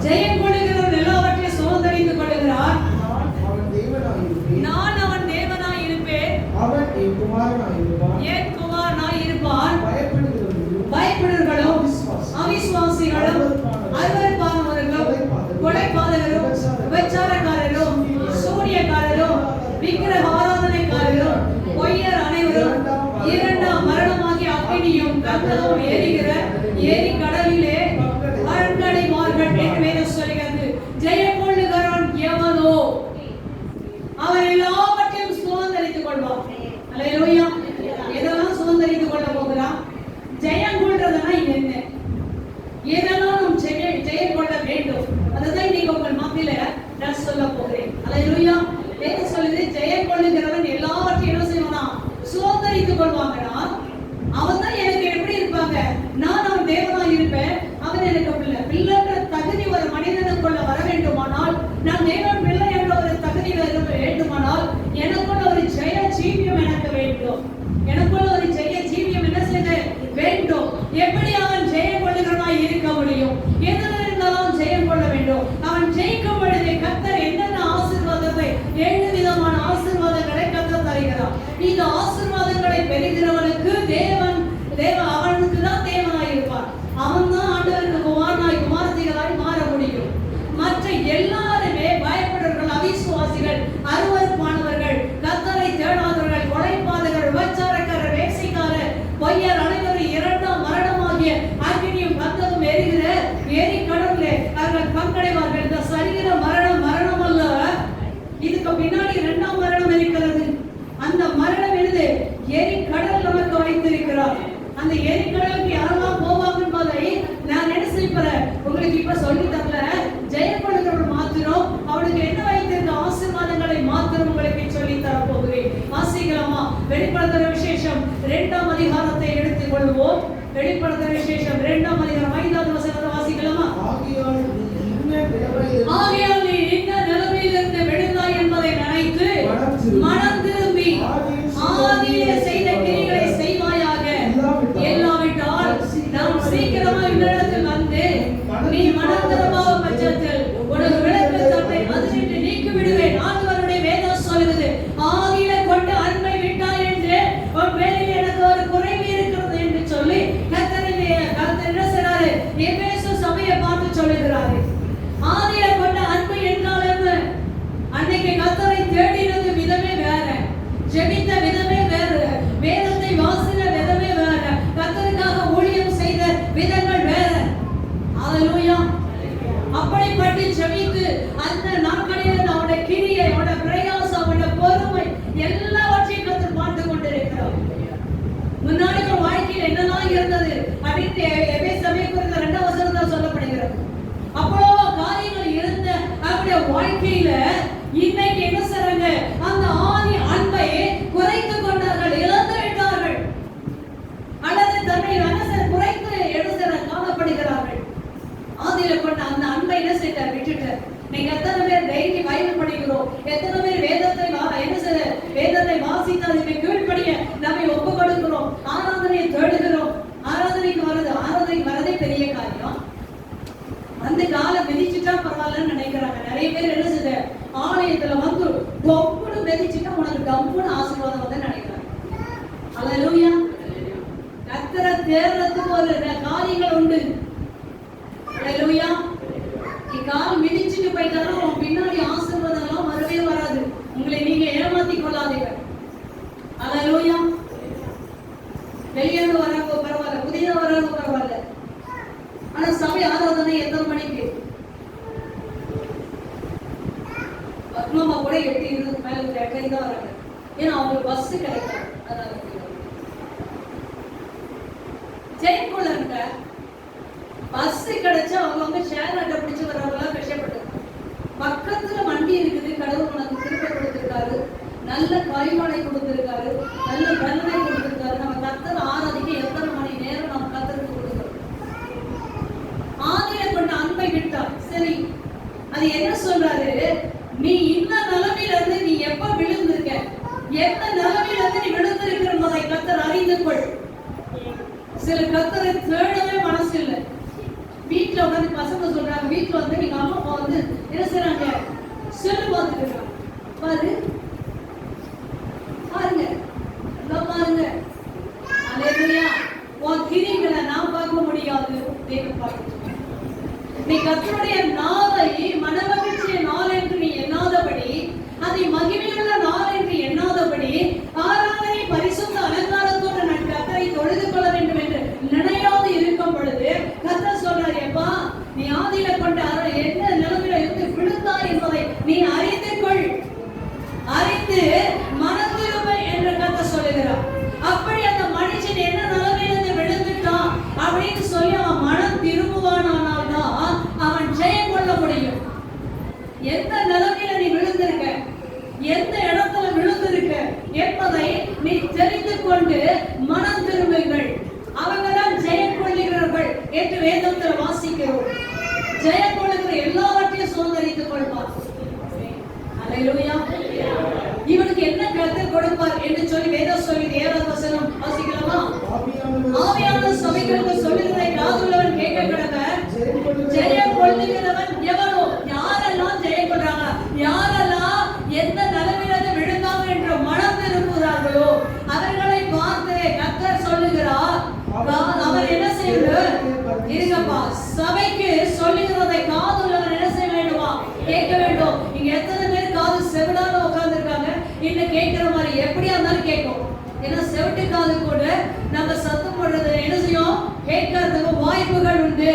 ஜெயம் கொள்ளுகிறவன் எல்லாவற்றையும் சுதந்தரித்துக் கொள்ளுகிறான். நான் அவன் தேவனாய் இருப்பேன். அவன் என் குமாரனாய் இருப்பான். பயப்படுகிறவர்களும் அவிசுவாசிகளும் அருவருப்பானவர்களும் கொலைபாதகரும் விபச்சாரக்காரரும் சூனியக்காரரும் விக்கிரக ஆராதனைக்காரரும் பொய்யர் அனைவரும் இரண்டாம் மரணமாகிய அக்கினியும் கந்தகமும் எரிகிற எரி கடலிலே அழுங்கடைவார்கள் என்று வேதம் சொல்கிறது. ஜெயம் கொள்ளுகிறவன் எவனோ அவன் எல்லாவற்றையும் சுதந்தரித்துக் கொள்வான். அல்லேலூயா. எதெல்லாம் சுதந்தரித்துக் கொள்ள போகிறான்? ஜெயம் கொள்றதுனா என்ன? எதெல்லாம் நாம் ஜெயம் கொள்ள வேண்டும்? அதுதான் நீங்க உங்கள் மத்தியில நான் சொல்ல போகிறேன். அல்லேலூயா. வேதம் சொல்லுது ஜெயம் கொள்ளுகிறவன் எல்லாவற்றையும் என்ன செய்வானா? சுதந்தரித்துக் கொள்வாங்கடா. அவன் தான் எனக்கு எப்படி இருப்பாங்க? நான் அவன் தேவனாய் இருப்பேன். அவன் எனக்கு பிள்ளைன்ற தகுதி ஒரு மனிதனுக்குள்ள வர வேண்டுமானால், நான் தேவன் பிள்ளை என்ற ஒரு தகுதி வேண்டுமானால், எனக்குள்ள ஒரு ஜெய ஜீவியம் எனக்கு வேண்டும். எனக்குள்ள ஒரு ஜெய ஜீவியம் என்ன செய்ய வேண்டும்? எப்படி அவன் ஜெயம் கொள்ளுகிறவனாய் இருக்க முடியும்? எதில் இருந்தாலும் ஜெயம் கொள்ள வேண்டும். அவன் ஜெயிக்கும் பொழுது கர்த்தர் என்னென்ன ஆசீர்வாதத்தை 7 விதமான ஆசீர்வாதங்களை கர்த்தர் தருகிறார். இந்த ஆசீர்வாதங்களை பெறுகிறவனுக்கு அவனுக்கு தான் தேவனாய் இருப்பார். அவன் தான் ஆண்டவருக்கு குமாரனாய் குமாரத்திகளாய் மாற முடியும். மற்ற எல்லாருமே பயப்படுறவர்கள், அவிசுவாசிகள், அருவருப்பானவர்கள், கர்த்தரை தேடாதவர்கள், கொலைபாதகர், விபச்சாரக்காரர், வேசிக்காரர், பொய்யர் அனைவரும் இரண்டாம் மரணமாகிய அக்கினியும் கந்தகமும் எரிகிற எரி கடலிலே அவர்கள் பங்கடைவார்கள். இந்த சரீர மரணம் அல்ல, இதுக்கு பின்னாடி இரண்டாம் மரணம் இருக்கிறது. அந்த மரணம் எழுது எரி கடல் நமக்கு வைத்திருக்கிறார். அந்த எரி கடலுக்கு யாரெல்லாம் போவாங்க என்பதை நான் என்ன செய்யறேன் உங்களுக்கு இப்ப சொல்லி தரல. ஜெயம் கொள்ளுகிறவர்கள் மாத்திரம் அவனுக்கு என்ன வைத்திருந்த ஆசீர்வாதங்களை மாத்திரம் உங்களுக்கு சொல்லி தர போகிறேன். வாசிக்கலாமா? வெளிப்படுத்துற விசேஷம் 2ஆம் அதிகாரத்தை எடுத்துக் கொள்வோம். வெளிப்படுத்துற விசேஷம் 2ஆம் அதிகாரம் 5வது வசனத்தை வாசிக்கலாமா? ஆகையால் நீ என்ன நிலைமையிலிருந்து விழுந்தாய் என்பதை நினைத்து மனம் திரும்பி ஆதியிலே செய்த கிரியைகளை செய்வாயாக. இல்லாவிட்டால் நாம் சீக்கிரமாக உன்னிடத்தில் வந்து நீ மனம் திரும்பாத பட்சத்தில் உனக்கு விளக்கு தட்டை அதிலிட்டு நீக்கி விடுவேன். ஆண்டவருடைய வேதம் சொல்லுகிறது, ஆதியிலே கொண்ட அன்பை விட்டாய் என்று உன் பேரில் எனக்கு ஒரு குறைவு இருக்கிறது என்று சொல்லி கர்த்தர் என்ன செய்றாரு? எபேசு சபையை பார்த்து சொல்லுகிறாரு. ஆதியிலே கொண்ட அன்பு என்றால் என்ன? அன்னைக்கு கர்த்தரை தேடினது விதமே வேற, ஜெபித்த விதமே வேற, வேதத்தை வாசித்த விதமே வேற, கர்த்தருக்காக ஊழியம் செய்த விதங்கள் வேற. அல்லேலூயா. அப்படிப்பட்டு ஜெபித்து அந்த நாட்களில் அவருடைய கிரியை, அவருடைய பிரயாசம், அவருடைய பொறுமை எல்லாவற்றையும் கர்த்தர் பார்த்து கொண்டிருக்கிறார். முன்னாடி ஒரு வாழ்க்கையில் என்னெல்லாம் இருந்தது அப்படின்னு எபேசு சபையை குறித்த 2ஆம் வசனத்தில் சொல்லப்படுகிறது. அவ்வளோ காரியங்கள் இருந்த அவருடைய வாழ்க்கையில இன்னைக்கு என்ன செய்றாங்க? அந்த ஆதி அன்பை குறைத்து கொண்டார்கள், இழந்து விட்டார்கள். அல்லது தன்னை குறைத்து எழுதுகிற காணப்படுகிறார்கள். ஆதியில கொண்ட அந்த அன்பை என்ன செய்ய விட்டுட்டு நீங்க எத்தனை பேர் டெய்லி பைபிள் படிக்கிறோம்? எத்தனை பேர் வேதத்தை என்ன செய்ய வேதத்தை வாசித்து அதுக்கு கீழ்ப்படிய நம்மை ஒப்பு கொடுக்கிறோம்? ஆராதனையை தேடுகிறோம். ஆராதனைக்கு வரதே பெரிய காரியம். அந்த காலம் மிதிச்சுட்டா பரவாயில்லன்னு நினைக்கிறாங்க. நிறைய பேர் என்ன செய்ய ஆலயத்துல வந்து டொப்புன்னு மிதிச்சுட்டா உனக்கு டப்புன்னு ஆசீர்வாதம் வந்து நினைக்கிறாங்க. அல்லேலூயா. கர்த்தரை தேடுறதுக்கு ஒரு காரியங்கள் உண்டு. அல்லேலூயா. கால் மிதிச்சுட்டு போயிட்டாலும் உன் பின்னாடி ஆசீர்வாதம் எல்லாம் வரவே வராது. உங்களை நீங்க ஏமாத்தி கொள்ளாதீங்க. அல்லேலூயா. வெளியேந்து வரவங்க பரவாயில்ல, புதிய வரவங்க பரவாயில்ல. ஆனா சபை ஆராதனை எத்தனை மணிக்கு? பத்மாமா கூட 8:20 மேல தான் வராங்க. ஏன்னா அவங்களுக்கு பஸ் கிடைக்காது. அதனால ஜெயக்குள்ளங்க பஸ் கிடைச்சா அவங்க ஷேர் ஆட்டோ பிடிச்சு வரவங்களா கஷ்டப்பட்டு பக்கத்துல வண்டி இருக்குது. கடவுள் உனக்கு திருப்பி கொடுத்திருக்காரு, நல்ல கைவாடை கொடுத்திருக்காரு, நல்ல பலனை கொடுத்திருக்காரு. நம்ம கர்த்தர் ஆராதிக்க எத்தனை மணி நேரம் நம்ம கர்த்தருக்கு கொடுக்கிறோம்? ஆதியில கொண்ட அன்பை விட்டார். சரி, அது என்ன சொல்றாரு? நீ இந்த நிலைமையில இருந்து நீ எப்ப விழுந்திருக்க, எந்த நிலைமையில இருந்து நீ விழுந்திருக்கிற என்பதை கர்த்தர் அறிந்து கொள். சில கர்த்தரை தேடவே மனசு இல்லை. வீட்டுல உட்காந்து பசங்க சொல்றாங்க, வீட்டுல நீ கர்த்தருடைய நாளை மனமகிழ்ச்சிய நாள் என்று நீ எண்ணாதபடி, அதை மகிமையுள்ள நாள் என்று எண்ணாதபடி, ஆராதனை பரிசுத்த அலங்காரத்தோடு நான் கர்த்தரை தொழுது கொள்ள வேண்டும் என்று நினையாது இருக்கும் பொழுது கர்த்தர் சொல்றார், எப்பா நீ ஆதியில கொண்ட என்ன நிலைமையில இருந்து விழுந்தாய் என்பதை நீ அறிந்து கொள், அறிந்து மனம் திரும்பு என்று கர்த்தர் சொல்லுகிறார். அப்படி அந்த மனுஷன் என்ன நிலைமையிலிருந்து விழுந்துட்டான் அப்படின்னு சொல்லி அவன் மனம் திரும்புவானால் தான் அவன் ஜெயம் கொள்ள முடியும். எந்த நிலைமையில நீ விழுந்திருக்க, எந்த இடத்துல விழுந்திருக்க என்பதை நீ தெரிந்து கொண்டு மனம் திரும்புங்கள், அவங்கதான் ஜெயம் கொள்ளுகிறார்கள் என்று வேதத்தில் வாசிக்கிறோம். ஜெயம் கொள்ளுகிற எல்லாவற்றையும் சுதந்திரித்துக் கொள்வார். அல்லேலூயா. இவனுக்கு என்ன கர்த்தர் கொடுப்பார் என்று சொல்லி வேதம் சொல்லி 7வது வசனம் வாசிக்கலாமா? ஆவியான சபைகளுக்கு சொல்லுகிறதை காதுள்ளவன் கேட்க கடவன். ஜெயம் கொள்ளுகிறவன் எவனோ? யாரெல்லாம் ஜெயம் கொள்றாங்க, யாரெல்லாம் எந்த நிலைமையில விழுந்தாங்க என்று மனம் திரும்புகிறார்களோ அவர்களை பார்த்து கர்த்தர் சொல்லுகிறார், அவர் என்ன செய்வார்? இருங்கப்பா, சபைக்கு சொல்லுகிறதை காதுள்ளவன் என்ன செய்ய வேண்டுமா? கேட்க வேண்டும். இங்க எத்தனை பேர் காது செவிடாக உட்கார்ந்து இருக்காங்க? இன்னும் கேட்கிற மாதிரி எப்படியா இருந்தாலும் கேட்கும். ஏன்னா செவிட்டு காது கூட நம்ம சத்தம் போடுறது என்ன செய்யும்? கேட்கறதுக்கு வாய்ப்புகள் உண்டு.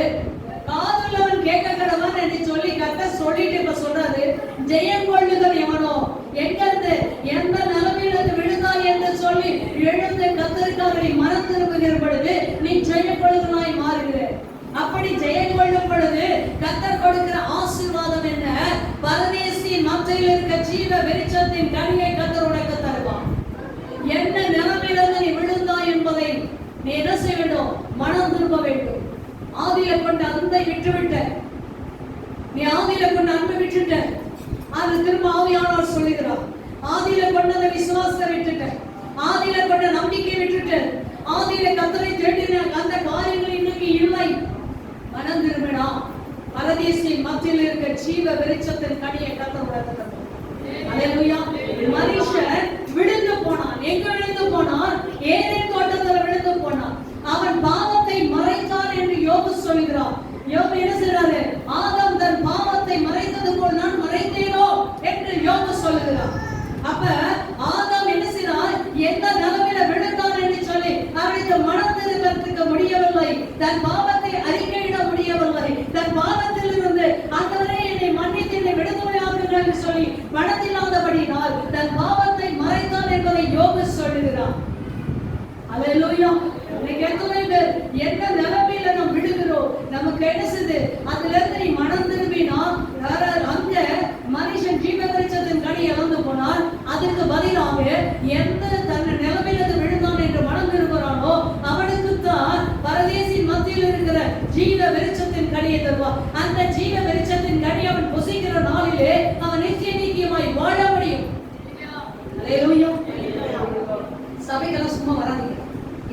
காதுள்ளவன் கேட்க கடவன் என்று சொல்லி கர்த்தர் சொல்லிட்டு இப்ப சொல்றாரு, ஜெயம் கொள்ளுதல் எவனோ? எங்கிருந்து எந்த நிலைமையிலிருந்து விழுந்தாய் என்று சொல்லி எழுந்து கர்த்தருக்காக நீ மனம் திரும்புகிற பொழுது நீ ஜெயம் கொள்ளுதலாய் மாறுகிற. அப்படி ஜெயம் கொள்ளும் பொழுது கர்த்தர் கொடுக்கிற ஆசீர்வாதம் என்ன? பரதேசியின் மத்தியில் இருக்க ஜீவ வெளிச்சத்தின் கனியை கர்த்தர் உனக்கு தருவான். என்ன நிலைமையிலிருந்து நீ விழுந்தாய் என்பதை நீ என்ன செய்ய வேண்டும்? மனம் திரும்ப வேண்டும். ஆதியில கொண்ட அன்பை விட்டுவிட்ட, நீ ஆதியில கொண்ட அன்பை விட்டுட்ட, அது திரும்ப ஆவியானவர் சொல்லுகிறார், ஆதியில கொண்ட விசுவாசத்தை விட்டுட்ட, ஆதியில கொண்ட நம்பிக்கை விட்டுட்ட, ஆதியில கர்த்தரை தேடின அந்த காரியங்கள் இன்னைக்கு இல்லை. மனம் திரும்பினா பரதேசியின் மத்தியில் இருக்க ஜீவ வெளிச்சத்தின் கனியை கர்த்தர் உனக்கு தருவார். அல்லேலூயா. மனுஷன் விழுந்து போனான். எங்க விழுந்து போனான்? ஏதேன் தோட்டத்தில் விழுந்து போனான். அவன் பாவத்தை மறைத்தான் என்று யோபு சொல்கிறார். யோபு என்ன சொல்றாரு? ஆதாம் தன் பாவத்தை மறைத்தது போல் நான் மறைத்தேனோ என்று யோபு சொல்கிறார். அப்ப ஆதாம் என்ன செய்தார்? எந்த நிலைமையில விழுந்தான் என்று சொல்லி அவனுக்கு மனம் திரும்புவதற்கு முடியவில்லை, தன் பாவத்தை அறிக்கையிட முடியவில்லை, தன் பாவத்தில் இருந்து ஆண்டவரே என்னை மன்னித்து என்னை விடுதலையாக்குங்கள் என்று சொல்லி மனதில்லாதபடியினால் தன் பாவத்தை மறைத்தான் என்பதை யோபு சொல்லுகிறார். அல்லேலூயா. இன்னைக்கு எத்தனை பேர் எந்த நிலைமையில நாம் விடுகிறோம்? நமக்கு என்ன செய்து அதுல இருந்து நீ மனம் திரும்பினா அந்த மனுஷன் ஜீவ வெளிச்சத்தின் கனி இழந்து போனால் அதுக்கு பதிலாக எந்த தன்னை நிலைமையில விழுந்தான் என்று மனம் திரும்புகிறானோ அவனுக்கு தான் பரதேசின் மத்தியில் இருக்கிற ஜீவ வெளிச்சத்தின் கனியை தருவார். அந்த ஜீவ வெளிச்சத்தின் கனி அவன் புசிக்கிற நாளிலே அவன் நித்திய நித்தியமாய் வாழ முடியும். அல்லேலூயா. சபைக்கெல்லாம் சும்மா வராதீங்க.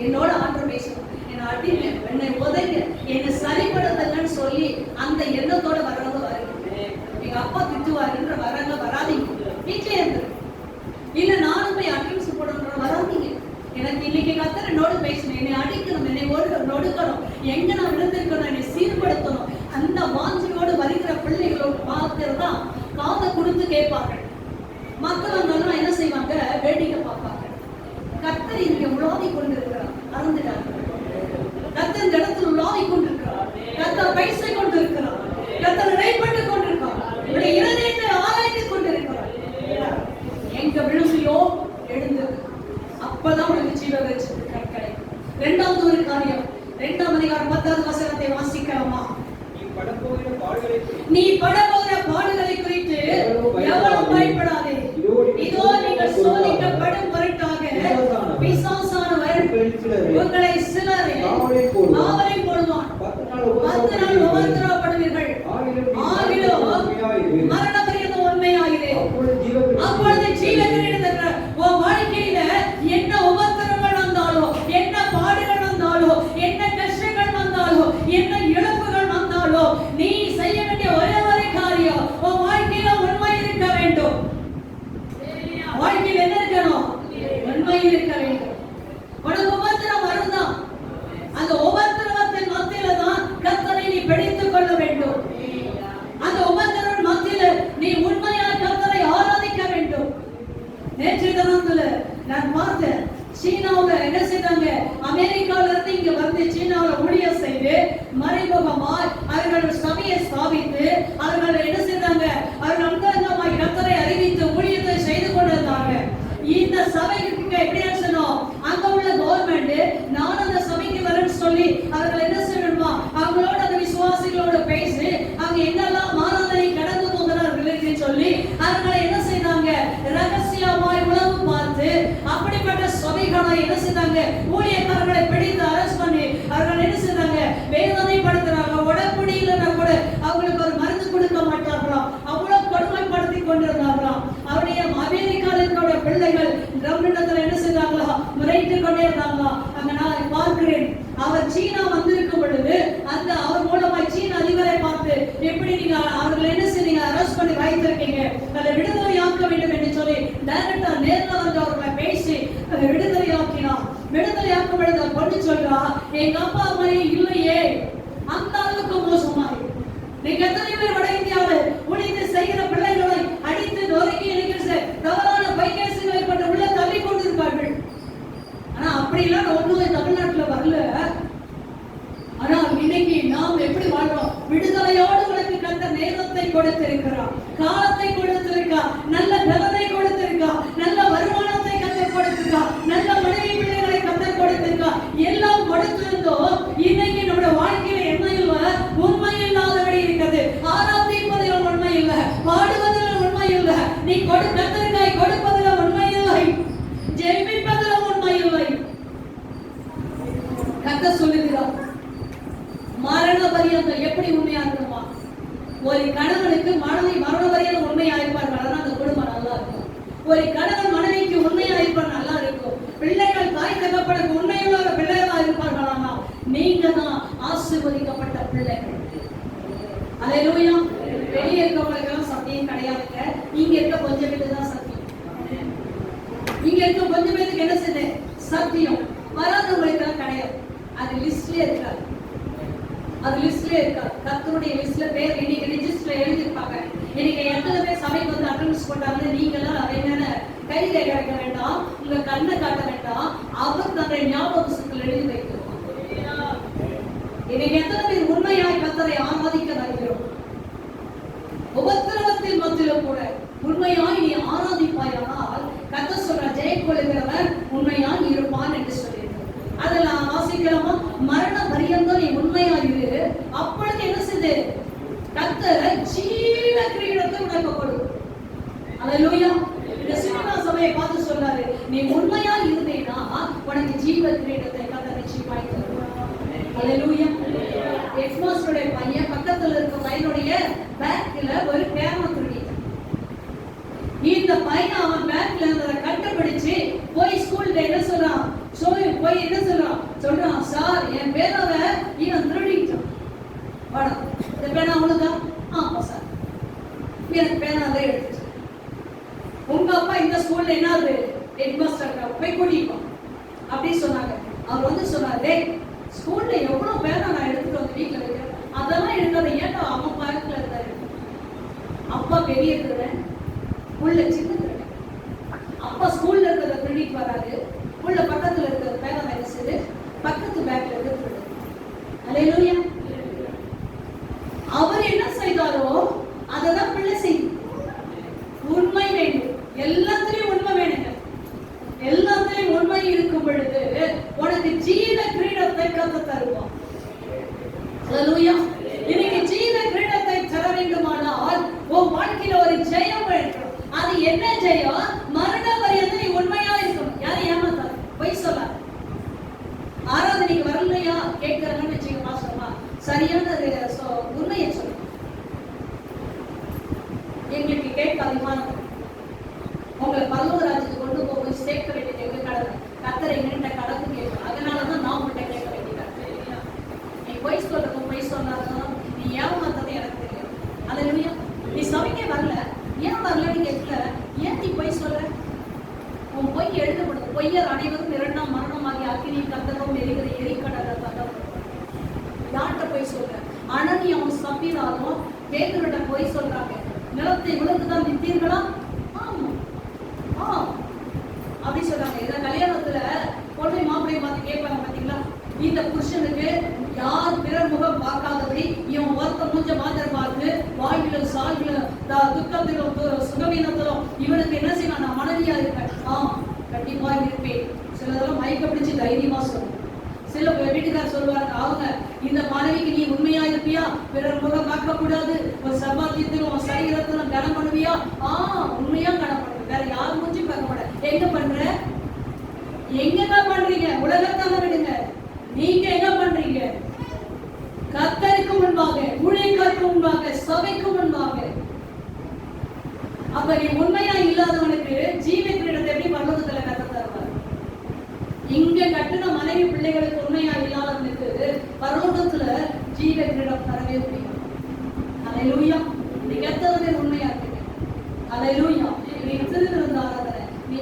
என்னோட ஆண்டவர் பேசணும், என்னை அடிங்க, என்னை உதைங்க, என்னை சரிப்படுத்துங்கன்னு சொல்லி அந்த எண்ணத்தோட வர்றவங்க வருங்க. எங்க அப்பா திட்டுவாருன்ற வர்றவங்க வராதீங்க. வீட்டிலே இருந்து இல்ல நானும் போய் அட்டன்ஸ் போடணுன்ற வராதீங்க. எனக்கு இன்னைக்கு கர்த்தர் என்னோட பேசணும், என்னை அடிக்கணும், என்னை நொடுக்கணும், எங்க நான் விழுந்திருக்கணும், என்னை சீர்படுத்தணும். அந்த வாஞ்சியோடு வருகிற பிள்ளைகளோட பார்க்கிறதா காதை கொடுத்து கேட்பார்கள். மற்றவங்க என்ன செய்வாங்க? வேடிக்கை பார்ப்பாங்க. கர்த்தர் இங்கே உலாவி கொண்டிருக்கிறார். அறந்துட்டார். கர்த்தர் இந்த இடத்தில் உலாவி கொண்டிருக்கிறார். கர்த்தர் பேசிக் கொண்டிருக்கிறார். கர்த்தர் இடைப்பட்டு கொண்டிருக்கிறார். இவருடைய இருதயத்தை ஆராய்ந்து கொண்டிருக்கிறார். எங்க விழுமையோ எழுந்து அப்பதான் உனக்கு ஜீவ வெளிச்சத்துக்கு கிடைக்கும். இரண்டாவது ஒரு காரியம், 2ஆம் அதிகாரம் 10வது வசனத்தை வாசிக்கலாமா? நீ படப்போகிற பாடுகளை குறித்து எவரும் பயப்படாதே. இதோ நீங்கள் சோதிக்கப்படும் பொருட்டாக பிசாசானவர் உங்களை சிலரை காவலை போடுவான். 10 நாள் உபத்திரவப்படுவீர்கள். ஆகிலும் மரண பரியந்தம் உண்மையாகிறே. அப்பொழுது ஜீவனில் உன் வாழ்க்கையில என்ன உபத்திரவங்கள் வந்தாலோ, என்ன பாடுகள் வந்தாலோ, என்ன கஷ்டங்கள் வந்தாலோ, என்ன இழப்புகள் வந்தாலோ, நீ செய்ய வேண்டிய ஒரே ஒரு காரியம், உன் வாழ்க்கையில உண்மை இருக்க வேண்டும். வாழ்க்கையில் என்ன இருக்கணும்? உண்மை இருக்க வேண்டும். உனக்கு உபத்திரம் வருதான், அந்த உபத்திரவத்தின் மத்தியில தான் கர்த்தரை நீ பிடித்துக் கொள்ள வந்திருக்கீங்க, அதை விடுதலையாக்க வேண்டும் என்று சொல்லி டைரக்டா நேர்ல வந்து அவர்களை பேசி அதை விடுதலையாக்கினார். விடுதலையாக்க பொழுது பொண்ணு சொல்றா, எங்க அப்பா அம்மையே இல்லையே, அந்த அளவுக்கு மோசமாய். நீங்க எத்தனை பேர் வட இந்தியாவில் உழைத்து செய்கிற பிள்ளைகளை அடித்து நொறுக்கி இருக்கிற தவறான பைகேசுகளை கொண்டு உள்ள தள்ளி கொண்டிருப்பார்கள். ஆனா அப்படிலாம் ஒண்ணும் தமிழ்நாட்டில் வரல. ஆனால் இன்னைக்கு நாம் எப்படி வாழ்றோம்? விடுதலையோடு உனக்கு கர்த்தர் நேரத்தை கொடுத்திருக்கிறார், காலத்தை கொடுத்திருக்கார், நல்ல பலனை கொடுத்திருக்கார், நல்ல வருமானத்தை கர்த்தர் கொடுத்திருக்கார், நல்ல மனைவி பிள்ளைகளை கர்த்தர் கொடுத்திருக்கார். எல்லாம் கொடுத்திருந்தோம். இன்னைக்கு நம்முடைய வாழ்க்கையில என்ன இல்லை? உண்மை இல்லாதபடி இருக்கிறது. ஆராதிப்பதில் உண்மை இல்லை, பாடுவதில் உண்மை இல்லை, நீ கர்த்தருக்காய் கொடுப்பதில் உண்மை இல்லை, ஜெபிப்பதில் உண்மை இல்லை. கர்த்தர் சொல்லுகிறார், மரண பரியந்தம் எப்படி உண்மையா இருக்கணுமா? ஒரு கணவனுக்கு மனைவி மரண பரியந்தம் உண்மையா இருப்பார்கள், அந்த குடும்பம் நல்லா இருக்கும். ஒரு கணவன் மனைவிக்கு உண்மையா இருப்பார், நல்லா இருக்கும். பிள்ளைகள் தாய் தகப்பனுக்கு உண்மையுள்ள பிள்ளைகளா இருப்பார்கள். ஆனா நீங்க தான் ஆசீர்வதிக்கப்பட்ட பிள்ளைகள். அல்லேலூயா. வெளியே இருக்கவங்களுக்கு எல்லாம் சத்தியம் கிடையாதுங்க. இங்க இருக்க கொஞ்சம் பேருக்கு தான் சத்தியம். இங்க இருக்க கொஞ்சம் பேருக்கு என்ன செய்யுது? சத்தியம். வராதவங்களுக்கு எல்லாம் கிடையாது. அது லிஸ்ட்லயே இருக்காது, அது லிஸ்ட்லயே இருக்காது. கர்த்தருடைய லிஸ்ட்ல பேர் இன்னைக்கு ரிஜிஸ்டர்ல எழுதிருப்பாங்க. இன்னைக்கு எத்தனை பேர் சபைக்கு வந்து அட்டெண்டன்ஸ் போட்டாங்கன்னு நீங்களாம் நிறைய கையில கிடைக்க வேண்டாம், உங்க கண்ணை காட்ட வேண்டாம், அவர் தன்னுடைய ஞாபக புத்தகத்தில் எழுதி வைக்கிறோம். இன்னைக்கு எத்தனை பேர் உண்மையாய் கர்த்தரை ஆராதிக்க வருகிறோம்? உபத்திரவத்தின் மத்தியிலும் கூட உண்மையாய் நீ ஆராதிப்பாயானால் கர்த்தர் சொல்ற ஜெயம் கொள்கிறவர் உண்மையாய் இருப்பான் என்று சொல்லியிருக்கிறார். அதுல வாசிக்கிறோமா? மரண பரியந்தம் நீ உண்மையா இரு, அப்பொழுது என்ன செய்து கர்த்தர் ஜீவ கிரீடத்தை உனக்கு கொடுக்கும். அல்லேலூயா. இந்த சினிமா சபையை பார்த்து சொல்றாரு, நீ உண்மையா இருந்தேனா உனக்கு ஜீவ கிரீடத்தை கர்த்தர் நிச்சயமாய் தருவார். அல்லேலூயா. எக்ஸ்மாஸ்டருடைய பையன் பக்கத்துல இருக்க பையனுடைய பேக்ல ஒரு பேனா திருடிட்டான். இந்த பையன் அவன் பேக்ல இருந்ததை கண்டுபிடிச்சு போய் ஸ்கூல்ல என்ன சொல்றான்? போய் என்ன சொல்றான்? சார், என் பேனாவை இவன் திருடிட்டான். வாடா, இந்த பேனா அவனுதான். ஆமா சார், எனக்கு பேனா தான் எடுத்துச்சு. உங்க அப்பா இந்த ஸ்கூல்ல என்ன ஹெட் மாஸ்டர் போய் கூட்டிப்போம் அப்படின்னு சொன்னாங்க. அவர் வந்து சொன்னாரு, ஸ்கூல்ல எவ்வளவு பேனா நான் எடுத்துட்டு வந்து வீட்டுல வைக்கிறேன், அதெல்லாம் எடுக்காத, ஏன்டா அவன் பேக்ல இருந்தாரு. அப்பா பெரிய இருக்கிறேன், உள்ள சின்ன திருடன். அப்பா ஸ்கூல்ல இருக்கிறத திருடிட்டு வராரு, உள்ள பக்கத்துல இருக்கிற பேனா என்ன செய்து பக்கத்து பேக்ல இருக்கு. அல்லேலூயா. அவர் என்ன செய்தாரோ அததான் பிள்ளை செய்யும். உண்மை வேண்டும், எல்லாத்திலையும் உண்மை வேணுங்க. எல்லாத்திலையும் உண்மை இருக்கும் பொழுது உனக்கு ஜீவ கிரீடத்தை கர்த்தர் தருவார். அல்லேலூயா. இன்னைக்கு ஜீவ கிரீடத்தை தர வேண்டுமானால் உன் வாழ்க்கையில ஒரு ஜெயம் வேண்டும். அது என்ன ஜெயம்? மரண பரியந்தம் நீ உண்மையா இருக்கணும். யாரும் ஏமாத்தாது, பொய் சொல்லாது. ஆராதனைக்கு வரலையா கேட்கிறாங்கன்னு வச்சுக்க மாஸ்டர்மா, சரியான உண்மையை சொல்லு. எங்களுக்கு கேட்க அதிகமான உங்களை பல்லவ ராஜ்யத்துக்கு கொண்டு போய் சேர்க்க வேண்டியது எங்க கடமை. கர்த்தர் எங்கிட்ட கடந்து கேட்கணும். அதனாலதான் நான் உங்கள்கிட்ட கேட்க வேண்டியதா. நீ பொய் சொல்றதும் பொய் சொன்னாலும் நீ ஏமாத்தது எனக்கு தெரியும். அல்லேலூயா. நீ சபைக்கே வரல, ஏன் வரலன்னு கேட்கல, ஏன் நீ பொய் சொல்ற? உன் பொய் எழுதப்படுது. பொய்யர் அனைவரும் இரண்டாம் மரணமாகி அக்கினி கர்த்தரும் எரிகிற எரிக்கடலை தந்தம். யார்கிட்ட பொய் சொல்ற? அனனியாவும் சப்பீராவும் பேதுருவிட்ட பொய் சொல்றாங்க. நிலத்தை உலகத்தான் வித்தீர்களா? ஆமா அப்படி சொல்றாங்க. இத கல்யாணத்துல பொண்ணை மாப்பிள்ளையை பார்த்து கேட்பாங்க பாத்தீங்களா, இந்த புருஷனுக்கு யார் பிறர் முகம் பார்க்காதபடி இவன் ஒருத்த மூஞ்ச மாத்திரம் பார்த்து வாழ்விலும் சால்விலும் துக்கத்திலும் சுகவீனத்திலும் இவனுக்கு என்ன செய்யணும்? நான் மனைவியா இருப்பேன். கண்டிப்பா இருப்பேன். சிலதெல்லாம் மயக்க பிடிச்சு தைரியமா சொல்லுவோம். சில வீட்டுக்காரர் சொல்லுவாங்க, அவங்க இந்த மனைவிக்கு நீ உண்மையா இருப்பியா? பிறர் முகம் பார்க்க கூடாது, ஒரு சம்பாத்தியத்திலும் சரீரத்திலும் கனம் பண்ணுவியா? உண்மையா கனம் பண்ணுவேன். வேற யார் மூஞ்சி பார்க்க மாட்டேன். எங்க பண்ற? எங்கதான் பண்றீங்க? உலகத்தான விடுங்க. நீங்க என்ன பண்றீங்க? கர்த்தருக்கு முன்பாக, ஊழியர்களுக்கு முன்பாக, சபைக்கு முன்பாக. அப்ப நீ உண்மையா இல்லாதவனுக்கு ஜீவ கிரீடத்தை எப்படி பரலோகத்துல கர்த்தர் தருவார்? இங்க கட்டுன மனைவி பிள்ளைகளுக்கு உண்மையா இல்லாதவனுக்கு பரலோகத்துல ஜீவ கிரீடம் தரவே முடியும். அல்லேலூயா. நீங்க எத்தனை பேர் உண்மையா இருக்கீங்க?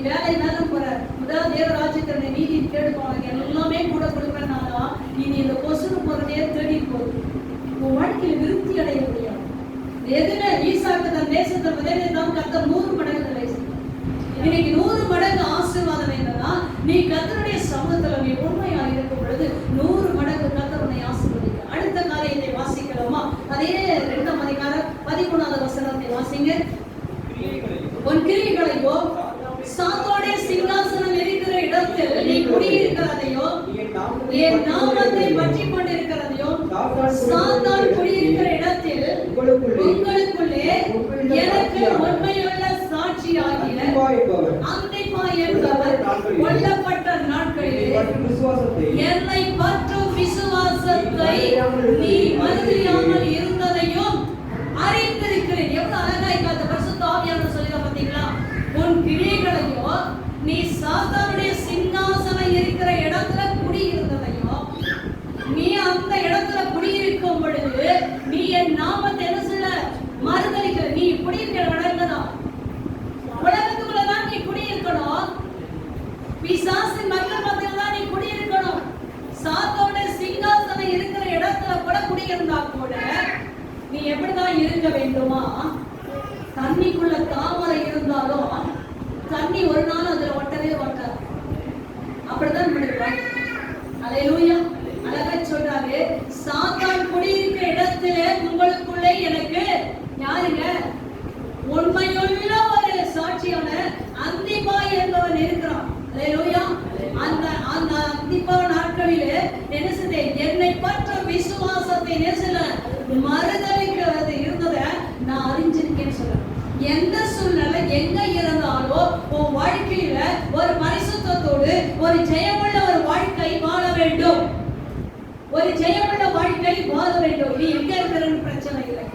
வேலை நேரம் போற முதல் தேவராஜ்யத்தினுடைய நீதி கேட்கும் உனக்கு எல்லாமே கூட கொடுக்கறனால நீ இந்த கொசுறு போறதே தேடி போகுது. உன் வாழ்க்கையில் விருத்தி அடைய முடியாது. எதுவுமே ஈசாக்கு தன் தேசத்தை விதைத்தான் கர்த்தர் 100 மடங்கு நேசித்தார். இன்னைக்கு 100 மடங்கு ஆசீர்வாதம் என்னன்னா நீ கர்த்தருடைய சமூகத்துல நீ உண்மையா இருக்கும் பொழுது 100 மடங்கு கர்த்தர் உன்னை ஆசீர்வதிக்க. அடுத்த காரியத்தை வாசிக்கலாமா? அதே 2ஆம் அதிகாரம் 13வது வசனத்தை வாசிங்க. உன் கிரியைகளையோ சாத்தானுடைய சிங்காசனம் இருக்கிற இடத்தில் நீ குடியிருக்கிறதையோ என் நாமத்தை பற்றிக் கொண்டிருக்கிறதையோ சாத்தான் குடியிருக்கிற இடத்தில் உங்களுக்குள்ளே எனக்கு உண்மையுள்ள சாட்சியாகிய அந்திப்பா என்பவர் கொல்லப்பட்ட நாட்களில் என்னை பற்றும் விசுவாசத்தை நீ மறுதலியாமல் இருந்ததையும் அறிந்திருக்கிறேன். எவ்வளவு அழகாய் காத்த பரிசுத்த ஆவியானவர் சொல்லிட பாத்தீங்களா? உன் கிரியைகளையோ நீ சாத்தானுடைய சிங்காசனம் இருக்கிற இடத்துல குடியிருந்ததையோ நீ அந்த இடத்துல குடியிருக்கும் பொழுது நீ என் நாமத்தை என்ன செய்ய மறுதலிக்கிற. நீ குடியிருக்கிற இடம்தான் உலகத்துக்குள்ளதான் நீ குடியிருக்கணும். பிசாசின் மக்கள் மத்தியில தான் நீ குடியிருக்கணும். சாத்தானுடைய சிங்காசனம் இருக்கிற இடத்துல கூட குடியிருந்தா கூட நீ எப்படிதான் இருக்க வேண்டுமா? தண்ணிக்குள்ள தாமரை இருந்தாலும் தண்ணி ஒரு நாள் அதுல ஒட்டவே ஒட்டாது. அப்படிதான் முடிவாங்க. அல்லேலூயா. அழகா சொல்றாரு, சாத்தான் குடியிருக்கிற இடத்திலே உங்களுக்குள்ளே எனக்கு யாருங்க உண்மையுள்ள ஒரு சாட்சியான அந்திப்பா என்பவன் இருக்கிறான். அல்லேலூயா. அந்த அந்திப்பா நாட்களிலே என்ன செய்த என்னை பற்ற விசுவாசத்தை நெசல மறுதலிக்கிறது இருந்ததை நான் அறிஞ்சிருக்கேன்னு சொல்றேன். எந்த சூழ்நிலை எங்க இருந்தாலும் உன் வாழ்க்கையில ஒரு பரிசுத்தத்தோடு ஒரு ஜெயமுள்ள ஒரு வாழ்க்கை வாழ வேண்டும். ஒரு ஜெயமுள்ள வாழ்க்கை வாழ வேண்டும். நீ எங்க இருக்கிறன்னு பிரச்சனை இல்லை.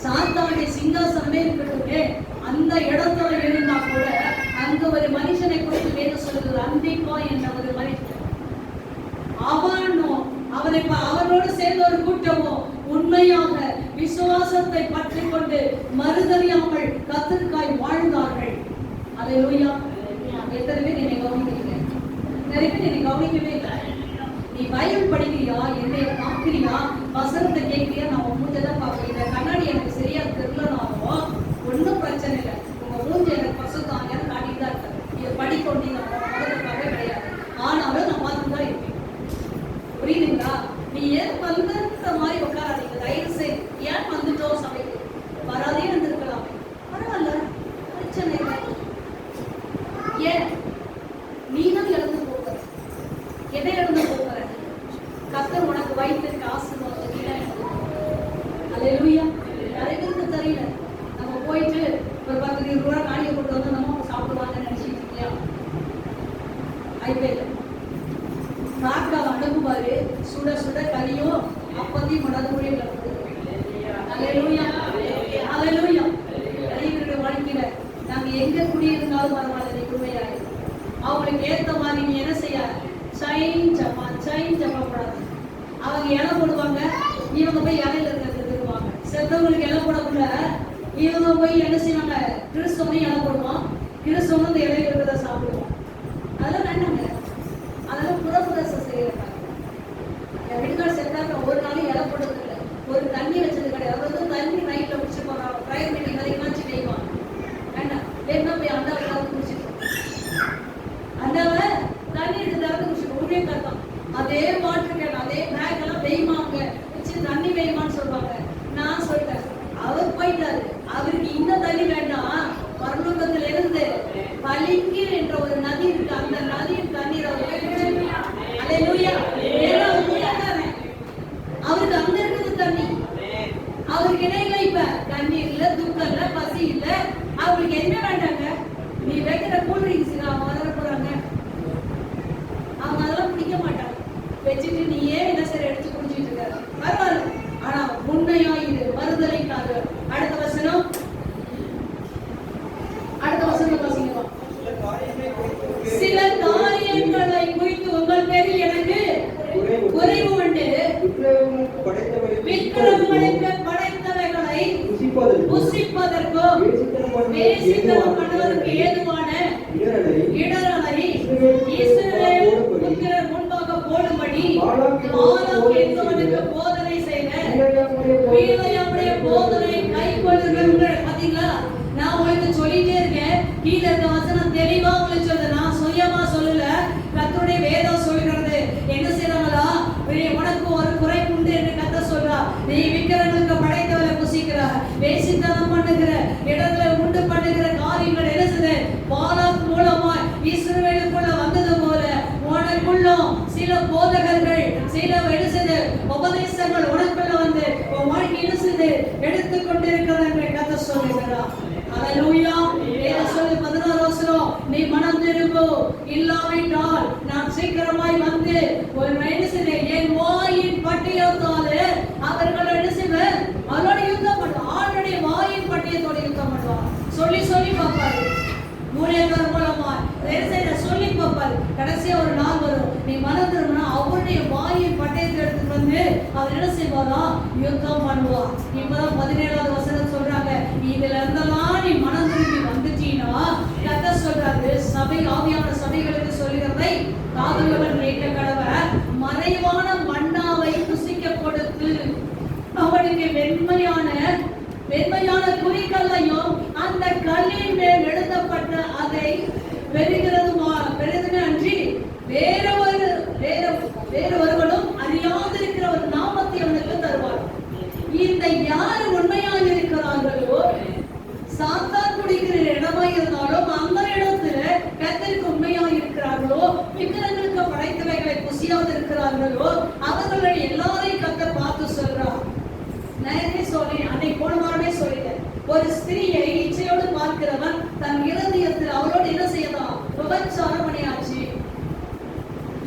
சாத்தானுடைய சிங்காசனமே இருக்கட்டுமே, அந்த இடத்துல இருந்தா கூட அங்க ஒரு மனுஷனை குறித்து வேதம் சொல்லுது, அந்திப்பா என்ற ஒரு மனுஷன். அவனோடு சேர்ந்த ஒரு கூட்டமோ உண்மையாக விசுவாசத்தை பற்றி கொண்டு மறுதலியாமல் கர்த்தருக்காய் வாழ்ந்தார்கள். அல்லேலூயா. எத்தனை பேர் என்னை கவனிக்கிறீங்க? நிறைய பேர் என்னை கவனிக்கவே இல்லை. நீ பைபிள் படிக்கிறியா, என்னை பார்க்கிறியா, வசனத்தை கேட்கிறியா, நான் உன் மூஞ்சதான் பார்க்கிறேன். இந்த கண்ணாடி எனக்கு சரியா தெரியலனாலும் ஒன்றும் பிரச்சனை இல்லை. உங்க மூஞ்ச எனக்கு பசுத்தாங்க காட்டிட்டு தான் இருக்காரு. இதை படிக்கொண்டு முதலுக்காகவே கிடையாது. ஆனாலும் நான் பார்த்து தான் இருக்கேன். புரியுதுங்களா? நீ ஏன் வந்த மாதிரி உட்காராதீங்க. தயவு செய்து ஏன் வந்துட்டோம் சபைக்கு வராதே வந்திருக்கலாம். பரவாயில்ல, பிரச்சனை இல்லை. ஏன் நீ தான் இழந்து போகிற, எதை இழந்து போகிற? கர்த்தர் உனக்கு வைத்திருக்க ஆசீர்வாதத்தை. அல்லேலூயா. நிறைய பேருக்கு தெரியல. நம்ம போயிட்டு ஒரு 10-20 ரூபா காணியை கொண்டு வந்து நம்ம சாப்பிடுவாங்கன்னு நினைச்சிட்டு இருக்கியா? ஐபிஎல் நாட்கள் அனுப்புவாரு. சுட சுட கறியும் அப்பதையும் கொண்டாந்து ஊழியர்ல அல்லேலூயா. அல்லேலூயா. நிறைய வாழ்க்கையில நாங்க எங்க குடியிருந்தாலும் பரவாயில்ல, நீ உண்மையாயிரு. அவங்களுக்கு ஏத்த மாதிரி நீ என்ன செய்ய சைன் ஜப்பா கூடாது. அவங்க இலை போடுவாங்க, இவங்க போய் இலையில இருக்கிறது தருவாங்க. செத்தவங்களுக்கு இலை போடக்குள்ள இவங்க போய் என்ன செய்வாங்க, கிறிஸ்தவனையும் இலை போடுவோம், கிறிஸ்தவனும் இந்த இலையில இருக்கிறத சாப்பிடுவோம். அதெல்லாம் வேண்டாங்க. அதெல்லாம் புறப்புரசம் செய்யறாங்க. என் வீட்டுக்கார செத்தாக்க ஒரு நாளும் இலை போடுறது இல்லை, ஒரு தண்ணி வச்சது கிடையாது. அதாவது தண்ணி நைட்ல குடிச்சு போறாங்க. ப்ரையர் மீட்டிங் வரைக்கும் செய்வாங்க. வேண்டாம், வேணா போய் அண்டாவை குடிச்சிட்டு அண்டாவை தண்ணி எடுத்து திறந்து குடிச்சிட்டு உடனே கருத்தம் அதே வாட்டர் கேன் அதே பேக் எல்லாம் வெய்மாங்க வச்சு தண்ணி வெய்மான்னு சொல்லுவாங்க. நான் சொல்லிட்டேன், அவர் போயிட்டாரு, அவருக்கு இந்த தண்ணி வேண்டாம், பரலோகத்துல இருந்து பலிங்கீர் என்ற ஒரு நதி இருக்கு, அந்த நதியின் தண்ணீர் அவர் அல்லேலூயா. அவருக்கு அங்க இருக்குது தண்ணி, அவருக்கு இடையில இப்ப தண்ணீர் இல்ல, துக்கம் இல்ல, பசி இல்ல. அவங்களுக்கு என்ன வேண்டாங்க? நீ வைக்கிற கூல்ட்ரிங்க்ஸ் அவங்க வர போறாங்க, அவங்க அதெல்லாம் குடிக்க மாட்டாங்க. வச்சுட்டு நீ ஏன் என்ன சரி எடுத்து குடிச்சிட்டு இருக்க? பரவாயில்ல, ஆனா உண்மையா இது மறுதலைக்காக. அடுத்த வசனம் வாசிங்க. சில காரியங்களை குறித்து உங்கள் பேரில் எனக்கு குறைவு உண்டு. விக்கிரகங்களுக்கு படைத்தவைகளை புசிப்பதற்கும் வேசித்தனம் பண்ணுவதற்கு ஏதுவான இடரலை இஸ்ரவேல் புத்திரர் முன்பாக போடும்படி பாலாக் என்பவனுக்கு போதனை செய்த பிலேயாமுடைய போதனை கைக்கொள்ளுங்கள். பாத்தீங்களா, நான் உங்களுக்கு சொல்லிட்டே இருக்கேன். கீழே இருக்க வசனம் தெளிவா உங்களுக்கு சொல்லுது. நான் சுயமா சொல்லல, கர்த்தருடைய வேதம் சொல்கிறது. என்ன செய்யறாங்களா, உனக்கு ஒரு குறை உண்டு என்று கர்த்தர் சொல்றா. நீ விக்கிரங்களுக்கு படைத்தவரை புசிக்கிற, வேசித்தனம் பண்ணுகிற, இடங்களை உண்டு பண்ணுகிற காரியங்கள் என்ன செய்யுது, பாலாக் மூலமா இஸ்ரவேலுக்குள்ள வந்தது போல உனக்குள்ளும் சில போதகர்கள் சில உபதேசங்கள் உனக்குள்ள வந்து உன் வாழ்க்கை என்ன செய்து எடுத்துக்கொண்டிருக்கிறது என்று கர்த்தர் சொல்லுகிறார். அல்லேலூயா. சொல்லு 16 வசனம், நீ மனம் திரும்பு, இல்லாவிட்டால் நான் சீக்கிரமாய் வந்து ஒரு என்ன செய்வேன், என் வாயின் பட்டயத்தாலே அவர்கள் என்ன செய்வேன், அவரோட யுத்தம் பண்ணுவான். ஆளுடைய வாயின் பட்டயத்தோட யுத்தம் பண்ணுவான். சொல்லி சொல்லி பார்ப்பாரு, மூலியக்கார மூலமா சொல்லி பார்ப்பாரு. கடைசியா ஒரு நாள் வரும், நீ மனம் திரும்பினா அவருடைய வாயின் பட்டயத்தை எடுத்துட்டு வந்து அவர் என்ன செய்வாரா, யுத்தம் பண்ணுவான். இப்பதான் 17வது வசனம் சொல்றாங்க, இதுல இருந்தெல்லாம் நீ மனம் திரும்பி வந்துட்டீனா கர்த்தர் சொல்றாரு, சபை ஆவியான சபைகளுக்கு சொல்லுகிறதை காதுள்ளவன் கேட்க கடவர். மறைவான மன்னாவை புசிக்க கொடுத்து அவனுக்கு வெண்மையான குறிக்கல்லையும் அந்த கல்லின் மேல் எழுதப்பட்ட அதை பெறுகிறது அன்றி வேறொருவனும் அறியாதிருக்கிற ஒரு நாமத்தை அவனுக்கு தருவார். இந்த யார் உண்மையாக இருக்கிறார்களோ, சாத்தான் குடிக்கிற இடமாக இருந்தாலும் அந்த இடத்துல கர்த்தருக்கு உண்மையாக இருக்கிறார்களோ, விக்கிரங்களுக்கு படைத்தவைகளை புசியாது இருக்கிறார்களோ, அவர்களை எல்லாரையும் கர்த்தர் பார்த்து சொல்றார். அன்னைக்கு போன வாரமே சொல்லிட்டேன், ஒரு ஸ்திரியை இச்சையோடு பார்க்கிறவன் தன் இருதயத்தில் அவரோடு என்ன செய்யலாம், விபச்சாரம் பண்ணியாச்சு.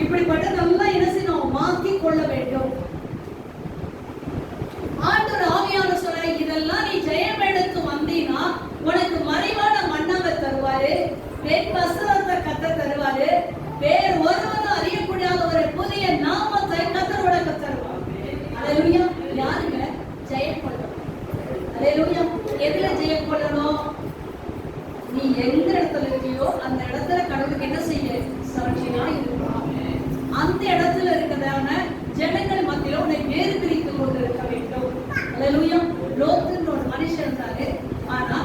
இப்படிப்பட்ட நல்லா என்ன செய்யணும், மாற்றி கொள்ள வேண்டும். ஆண்டவர் ஆவியான சொல்ல, இதெல்லாம் நீ ஜெயம் எடுத்து வந்தீனா உனக்கு மறைவான மன்னாவை தருவாரு, வெண் வஸ்திரத்தை கர்த்தர் தருவாரு, வேறு ஒருவரும் அறியக்கூடாத ஒரு புதிய நாமத்தை கர்த்தர் உனக்கு தருவார். அல்லேலூயா. யாருங்க ஜெயம் கொள்ளணும்? அல்லேலூயா. எதுல ஜெயம் கொள்ளணும்? நீ எந்த இடத்துல இருக்கியோ அந்த இடத்துல கடவுளுக்கு என்ன செய்ய, சாட்சியா இருக்கணும். அந்த இடத்துல இருக்கிறதான ஜனங்கள் மத்தியில உன்னை வேறு பிரித்து கொண்டு இருக்க வேண்டும். அல்லேலூயா. லோத்துன்னு ஒரு மனுஷன் இருந்தாரு. ஆனா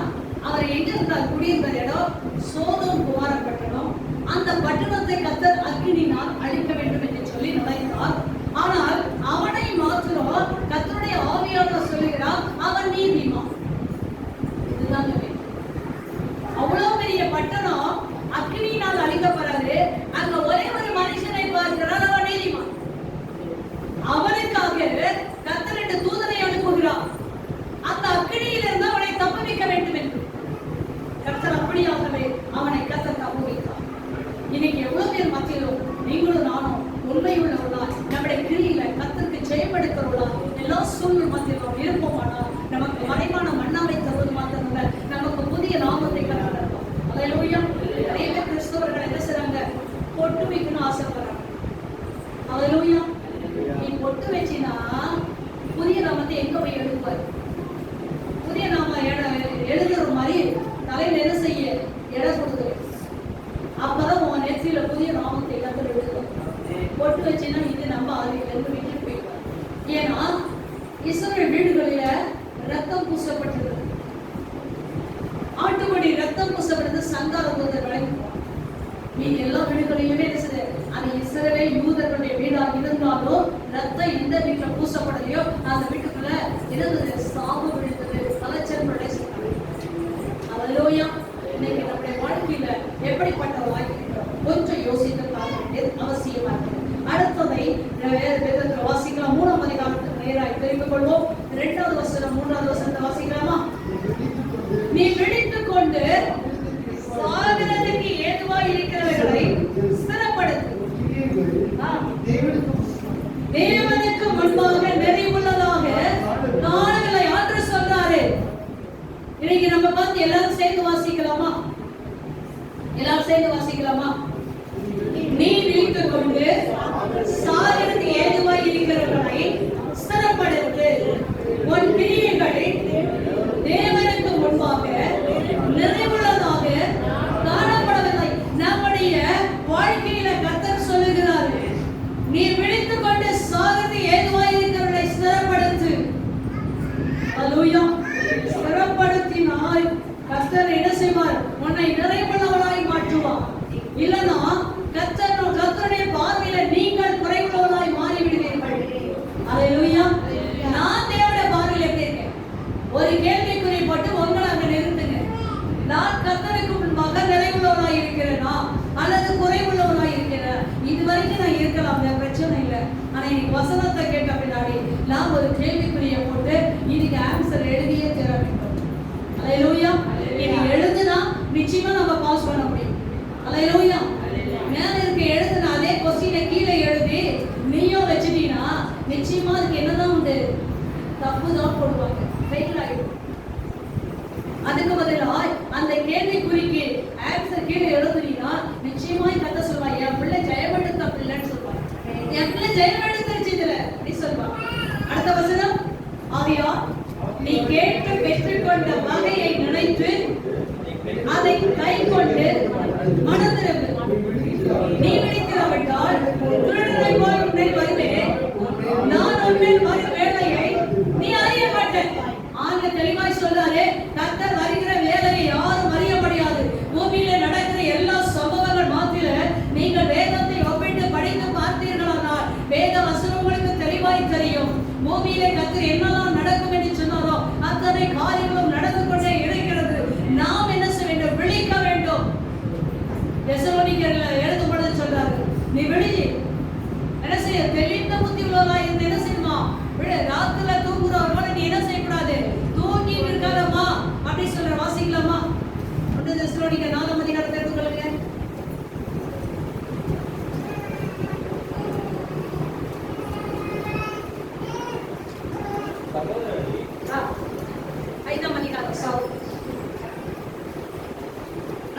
அவர் எங்க இருந்தார், குடியிருந்த இடம் சோதோம் குமார பட்டணம். அந்த பட்டணத்தை கர்த்தர் அக்கினியினால் அழிக்க வேண்டும் என்று சொல்லி நினைத்தார். ஆனால் அவனை மாத்திரம் கர்த்தருடைய ஆவியானவர் சொல்லுகிறார், அவன் நீதிமான். இதுதான் அவ்வளவு பெரிய பட்டணம் அக்கினியினால் அழிக்கப்படுறாரு. அங்க ஒரே ஒரு மனுஷனை பார்க்கிறார், அவன் நீதிமான். அவனுக்காக கர்த்தர் 2 தூதரை அனுப்புகிறார், அந்த அக்கினியிலிருந்து அவனை தப்ப வைக்க வேண்டும் என்று. கர்த்தர் அப்படியாகவே அவனை கர்த்தர் தப்ப வைத்தார். இன்னைக்கு எவ்வளவு பேர் மத்தியிலும் நீங்களும் நானும் உண்மை உள்ளவர்களா, நம்முடைய கிரியில கர்த்தருக்கு ஜெயம் எடுக்கிறவர்களா, எல்லா சூழ்நிலை மத்தியிலும் இருப்போமானால் நமக்கு மறைவான மன்னாவை தருவது மாத்திரமல்ல, நமக்கு புதிய நாமத்தை கற்றுத்தருவார். அல்லேலூயா. நிறைய கிறிஸ்தவர்கள் என்ன செய்றாங்க, பொட்டு வைக்கணும்னு ஆசைப்படுறாங்க. அல்லேலூயா. நீ பொட்டு வச்சினா புதிய நாமத்தை எங்க போய் எழுதுவார்? புதிய நாம எழுதுற மாதிரி தலையில என்ன செய்ய இடம் கொடுத்து, அப்பதான் உன் நெற்றியில புதிய நாமத்தை கர்த்தர் எழுதுவார். பொட்டு வச்சினா இது நம்ம ஆதியிலிருந்து வீட்டுக்கு போயிடுவார். ஏன்னா இஸ்ரவேல் வீடுகளில ரத்தம் பூசப்பட்டது, ஆட்டுக்குடி ரத்தம் பூசப்பட்டது, சங்கார தூதர் விளங்குவார். நீங்க எல்லா வீடுகளிலுமே இருக்குது, அது இஸ்ரவேல் யூதர்களுடைய வீடாக இருந்தாலும் ரத்தம் எந்த வீட்டுல பூசப்படலையோ அந்த வீட்டுக்குள்ள இருந்தது சாவு விழுந்தது, கலச்சல் பிரதேசம். அல்லேலூயா. இன்னைக்கு நம்முடைய வாழ்க்கையில எப்படிப்பட்ட வாழ்க்கை கொஞ்சம் யோசித்து பார்க்க வேண்டியது அவசியமா இருக்கு. அடுத்ததை வேதத்துல வாசிக்கலாம். 3ஆம் அதிகாரத்துக்கு நேராக தெரிந்து கொள்வோம். 2வது வசனம் 3வது வசனத்தை வாசிக்கலாமா? நீ விழித்துக் கொண்டு சாகிறதுக்கு ஏதுவாய் இருக்கிறவர்களை ஸ்திரப்படுத்து, தேவனுக்கு முன்பாக நிறைவுள்ளதாக நாடுகளை ஆற்று சொல்றாரு. இன்னைக்கு நம்ம பார்த்து எல்லாரும் சேர்ந்து வாசிக்கலாமா? எல்லாரும் சேர்ந்து வாசிக்கலாமா? நீ விழித்துக் கொண்டு சாகிறதுக்கு ஏதுவாய் இருக்கிறவர்களை ஸ்திரப்படுத்து, உன் கிரியைகளை தேவனுக்கு கர்த்தர் என்ன செய்வார்? உன்னை நிறைவுள்ளவளாய் மாற்றுவார். இல்லனா கர்த்தருடைய பார்வையில நீங்கள் குறைவுள்ளவளாய் மாறி விடுவீர்கள். அல்லேலூயா. நான் தேவனுடைய பார்வையில எப்படி இருக்கேன்? ஒரு கேள்விக்குறி போட்டு உங்களை அங்க நிறுத்துங்க. நான் கர்த்தருக்கு முன்பாக நிறைவுள்ளவளாய் இருக்கிறேனா அல்லது குறைவுள்ளவளாய் இருக்கிறேன்? இதுவரைக்கும் நான் இருக்கலாம், பிரச்சனை இல்லை. ஆனா இன்னைக்கு வசனத்தை கேட்ட பின்னாடி நான் ஒரு கேள்விக்குறியை போட்டு இதுக்கு ஆன்சர் எழுதியே தர வேண்டும். அல்லேலூயா. இது எழுதுனா நிச்சயமா நம்ம பாஸ் பண்ண முடியும். அல்லேலூயா. மேல இருக்க எழுதுன அதே கொஸ்டினை கீழே எழுதி நீயும் வச்சுட்டீங்கன்னா நிச்சயமா அதுக்கு என்னதான் உண்டு? தப்பு தான் போடுவாங்க, ஃபெயில் ஆயிடும். அதுக்கு பதிலா அந்த கேள்விக்குறிக்கு ஆன்சர் கீழே எழுதுனீங்கன்னா நிச்சயமாய் கத்த சொல்லுவாங்க, என் பிள்ளை ஜெயமெடுத்த பிள்ளைன்னு சொல்லுவாங்க. என் பிள்ளை ஜெயமெடுத்துருச்சு இதுல அப்படி சொல்லுவாங்க. அடுத்த வசனம், ஆகையால் நீ கேட்டு பெற்றுக்கொண்ட வகையை நினைத்து அதை கை கொண்டு மனதிரும்பு. நீ விழித்திராவிட்டால் திருடனை போல் உன்னை வருவேன், நான் உன்மேல் வரும் வேலையை நீ அறிய மாட்டேன். ஆங்க தெளிவாய் சொல்றாரு, கர்த்தர் வருகிற வேலையை யாரும் அறிய முடியாது. பூமியில நடக்கிற எல்லா சம்பவங்கள் மாத்திர நீங்கள் வேதத்தை ஒப்பிட்டு படித்து பார்த்தீர்களானால் வேத வசனம் உங்களுக்கு தெளிவாய் தெரியும். பூமியில கர்த்தர் என்னெல்லாம் நடக்கும் என்று சொன்னாரோ அத்தனை காரியங்களும் நடந்து கொண்டே இருக்கிறது. நாம் என்ன செய்ய வேண்டும்? விழிக்க வேண்டும். தெசலோனிக்கேயர்ல எழுதும் பொழுது சொல்றாரு, நீ விழி, என்ன செய்ய? தெளிந்த புத்தி உள்ளவனாய் இருந்து என்ன செய்யுமா? விழு. ராத்திரில தூங்குறவர்கள நீ என்ன செய்யக்கூடாது? தூங்கி இருக்காதம்மா அப்படி சொல்ற. வாசிக்கலாமா? 1 தெசலோனிக்கேயர் 4ஆம் அதிகாரத்தை எடுத்துக்கொள்ளுங்க.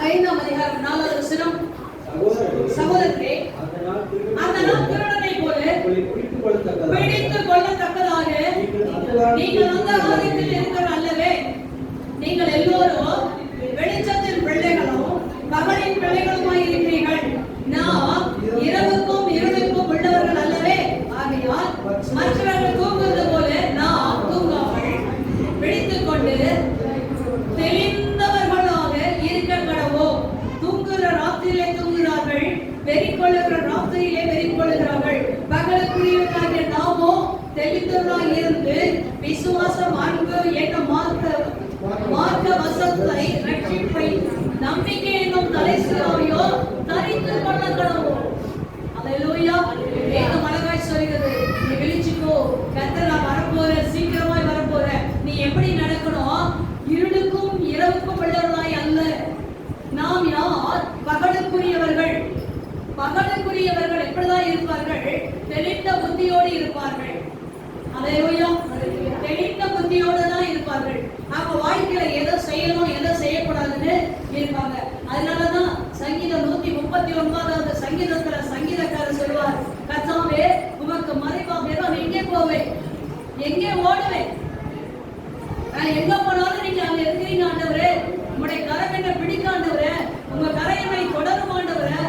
ஐந்தாம் அதிகாரம் 4வது வசனம். சகோதரரே, அந்த நாள் திருடனை போல பிடித்துக் கொள்ளத்தக்கதாக நீங்கள் அந்த ஆதிக்கத்தில் இருக்கிற அல்லவே. நீங்கள் எல்லோரும் வெளிச்சத்தின் பிள்ளைகளும் பகலின் பிள்ளைகளுமாய் இருக்கிறீர்கள். நாம் இரவுக்கும் இருளுக்கும் உள்ளவர்கள் அல்லவே. ஆகையால் மற்றவர்கள் தூங்குவது போல நாம் தூங்காமல் பிடித்துக் கொண்டு தெளிந்தவர்களாக இருக்க கடவோம். தூங்குகிற ராத்திரியிலே தூங்குகிறார்கள், வெறிக்கொள்ளுகிற ராத்திரியிலே வெறிக்கொள்ளுகிறார்கள். பகலுக்குரியவர்களாகிய நாமோ தெளிந்தவர்களாக இருந்து விசுவாசம், அன்பு என்ற மார்க்க வசத்தை, ரட்சிப்பை, நம்பிக்கை என்னும் தலைசிலாவையோ தரித்து கொள்ள கடவோம். அல்லேலூயா. வேதம் அழகாய் சொல்கிறது, நீ விழிச்சுக்கோ, கர்த்தர் நான் வரப்போறேன், சீக்கிரமாய் வரப்போறேன். நீ எப்படி நடக்கணும்? இருளுக்கும் இரவுக்கும் உள்ளவர்களாய் அல்ல. நாம் யார்? பகலுக்குரியவர்கள். பகலுக்குரியவர்கள் எப்படிதான் இருப்பார்கள்? தெளிந்த புத்தியோடு இருப்பார்கள். அல்லேலூயா. தெளிந்த புத்தியோடு தான் இருப்பார்கள். அவங்க வாழ்க்கையில எதை செய்யணும் எதை செய்யக்கூடாதுன்னு இருப்பாங்க. அதனாலதான் சங்கீதம் 139வது சங்கீதத்துல சங்கீதக்காரர் சொல்வார், கர்த்தாவே உமக்கு மறைவாக நான் எங்கே போவேன், எங்கே ஓடுவேன்? நான் எங்க போனாலும் நீங்க அங்க இருக்கிறீங்க ஆண்டவரே. உங்களுடைய கரம் என்ன பிடிக்க ஆண்டவரே, உங்க கரம் என்னை தொடரும் ஆண்டவரே.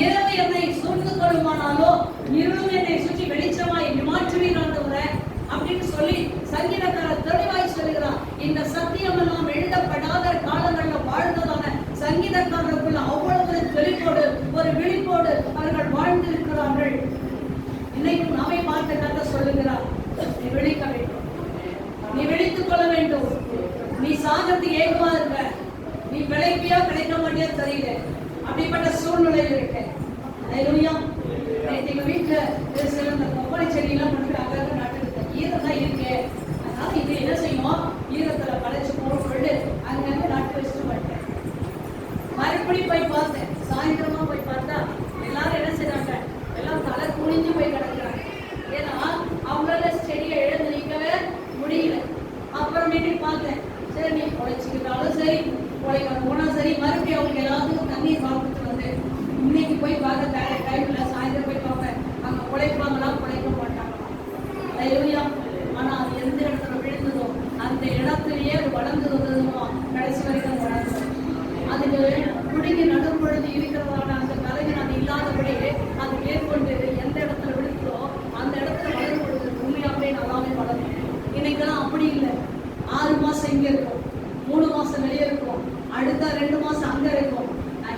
இரவு என்னை சூழ்ந்து கொள்ளுமானாலோ இருளும் என்னை சுற்றி வெளிச்சமாய் மாற்றுவீர் ஆண்டவரே அப்படின்னு சொல்லி சங்கீதக்காரர் தெளிவாய் சொல்லுகிறார். இந்த சத்தியம் எல்லாம் எழுதப்படாத காலங்கள்ல வாழ்ந்ததான சங்கீதக்காரருக்குள்ள அவ்வளவு தெளிப்போடு ஒரு விழிப்போடு அவர்கள் வாழ்ந்து இருக்கிறார்கள். இன்னைக்கு நாமே பார்த்து கத்த சொல்லுகிறார், நீ விழிக்க வேண்டும், நீ விழித்துக் கொள்ள வேண்டும். நீ சாகத்துக்கு ஏகமா இருக்க, நீ பிழைப்பியா கிடைக்க மாட்டியா தெரியல, அப்படிப்பட்ட சூழ்நிலையில் இருக்க. அல்லேலூயா. எங்க வீட்டுல சில இந்த கொப்பரை செடியெல்லாம் கொண்டு அங்கங்க நட்டுருக்கேன். ஈரம் தான் இருக்கு, அதனால இது என்ன செய்யும்? ஈரத்துல படைச்சு போட்டு அங்கங்க நட்டு வச்சுட்டு வந்துட்டேன். மறுபடி போய் பார்த்தேன், சாயந்தரமா போய் பார்த்தா எல்லாரும் என்ன செய்றாங்க? எல்லாம் தலை குனிஞ்சு போய் கிடக்குறாங்க. ஏன்னா அவங்களால செடியை எழுந்து நிற்கவே முடியல. அப்புறமேட்டு பார்த்தேன், சரி நீ பொழைச்சிக்கிட்டாலும் சரி, பொழைக்க போனா சரி, மறுபடியும் அவங்களுக்கு எல்லாத்துக்கும் தண்ணீர் பார்த்துட்டு வந்து இன்னைக்கு போய் பார்க்க டைம்ல சாயந்தரம் போய் பார்ப்பேன், அங்க பொழைப்பாங்களா பொழைக்க மாட்டாங்களா. அல்லேலூயா. ஆனா அது எந்த இடத்துல விழுந்ததோ அந்த இடத்துலயே அது வளர்ந்து வந்ததுமோ கடைசி வரைக்கும் வளர்ந்து அதுக்கு குடிக்கு நடும் பொழுது இருக்கிறதான அந்த கலைஞர் அது இல்லாதபடி அது மேற்கொண்டு எந்த இடத்துல விழுந்ததோ அந்த இடத்துல வளரும் பொழுது உண்மையாவே நல்லாவே வளரும். இன்னைக்கெல்லாம் அப்படி இல்லை. 6 மாசம் இங்க இருக்கும், 3 மாசம் வெளியே இருக்கும், அடுத்த 2 மாசம் அங்க இருக்கும்.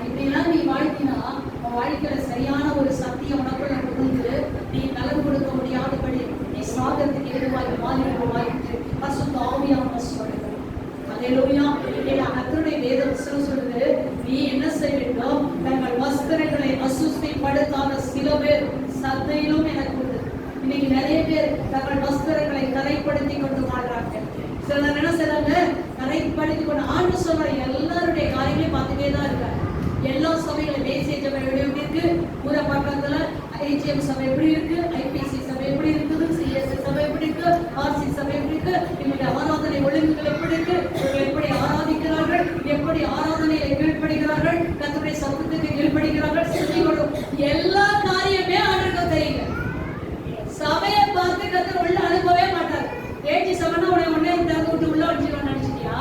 இப்படிலாம் நீ வாழ்த்தினா உன் வாழ்க்கையில சரியான ஒரு சக்தியை உனக்குள்ள புரிந்து நீ நலன் கொடுக்க முடியாதபடி நீ சாதத்துக்கு ஏதுவாய் மாறிட்டு பரிசுத்த ஆவியானவர் சொல்லுகிறார். அல்லேலூயா. கர்த்தருடைய வேத வசனம் சொல்லுது, நீ என்ன செய்ய வேண்டும்? தங்கள் வஸ்திரங்களை அசுஸ்திப்படுத்தாத சில பேர் சந்தையிலும் எனக்கு உண்டு. இன்னைக்கு நிறைய பேர் தங்கள் வஸ்திரங்களை கரைப்படுத்தி கொண்டு வாழ்றாங்க. சிலர் என்ன செய்றாங்க? கரைப்படுத்தி கொண்டு ஆண்டு சொல்ற எல்லாருடைய காரியங்களையும் பார்த்துட்டே தான் இருக்காங்க. எல்லா சபைகளும் தேசிய சபை எப்படி இருக்கு, ஊர பக்கத்துல ஐஜிஎம் சபை எப்படி இருக்கு, ஐபிசி சபை எப்படி இருக்குது, சிஎஸ்சி சபை எப்படி இருக்கு, ஆர்சி சபை எப்படி இருக்கு, இவருடைய ஆராதனை ஒழுங்குகள் எப்படி இருக்கு, எப்படி ஆராதிக்கிறார்கள், எப்படி ஆராதனையை கீழ்ப்படுகிறார்கள், கர்த்தருடைய சத்தத்துக்கு கீழ்ப்படுகிறார்கள், சிந்தைகளும் எல்லா காரியமே ஆண்டவருக்கு தெரியும். சபையை பார்த்து கர்த்தர் உள்ள அனுப்பவே மாட்டார். ஏஜி சபைனா உடனே திறந்து விட்டு உள்ள வச்சுக்கணும்னு நினைச்சிட்டியா?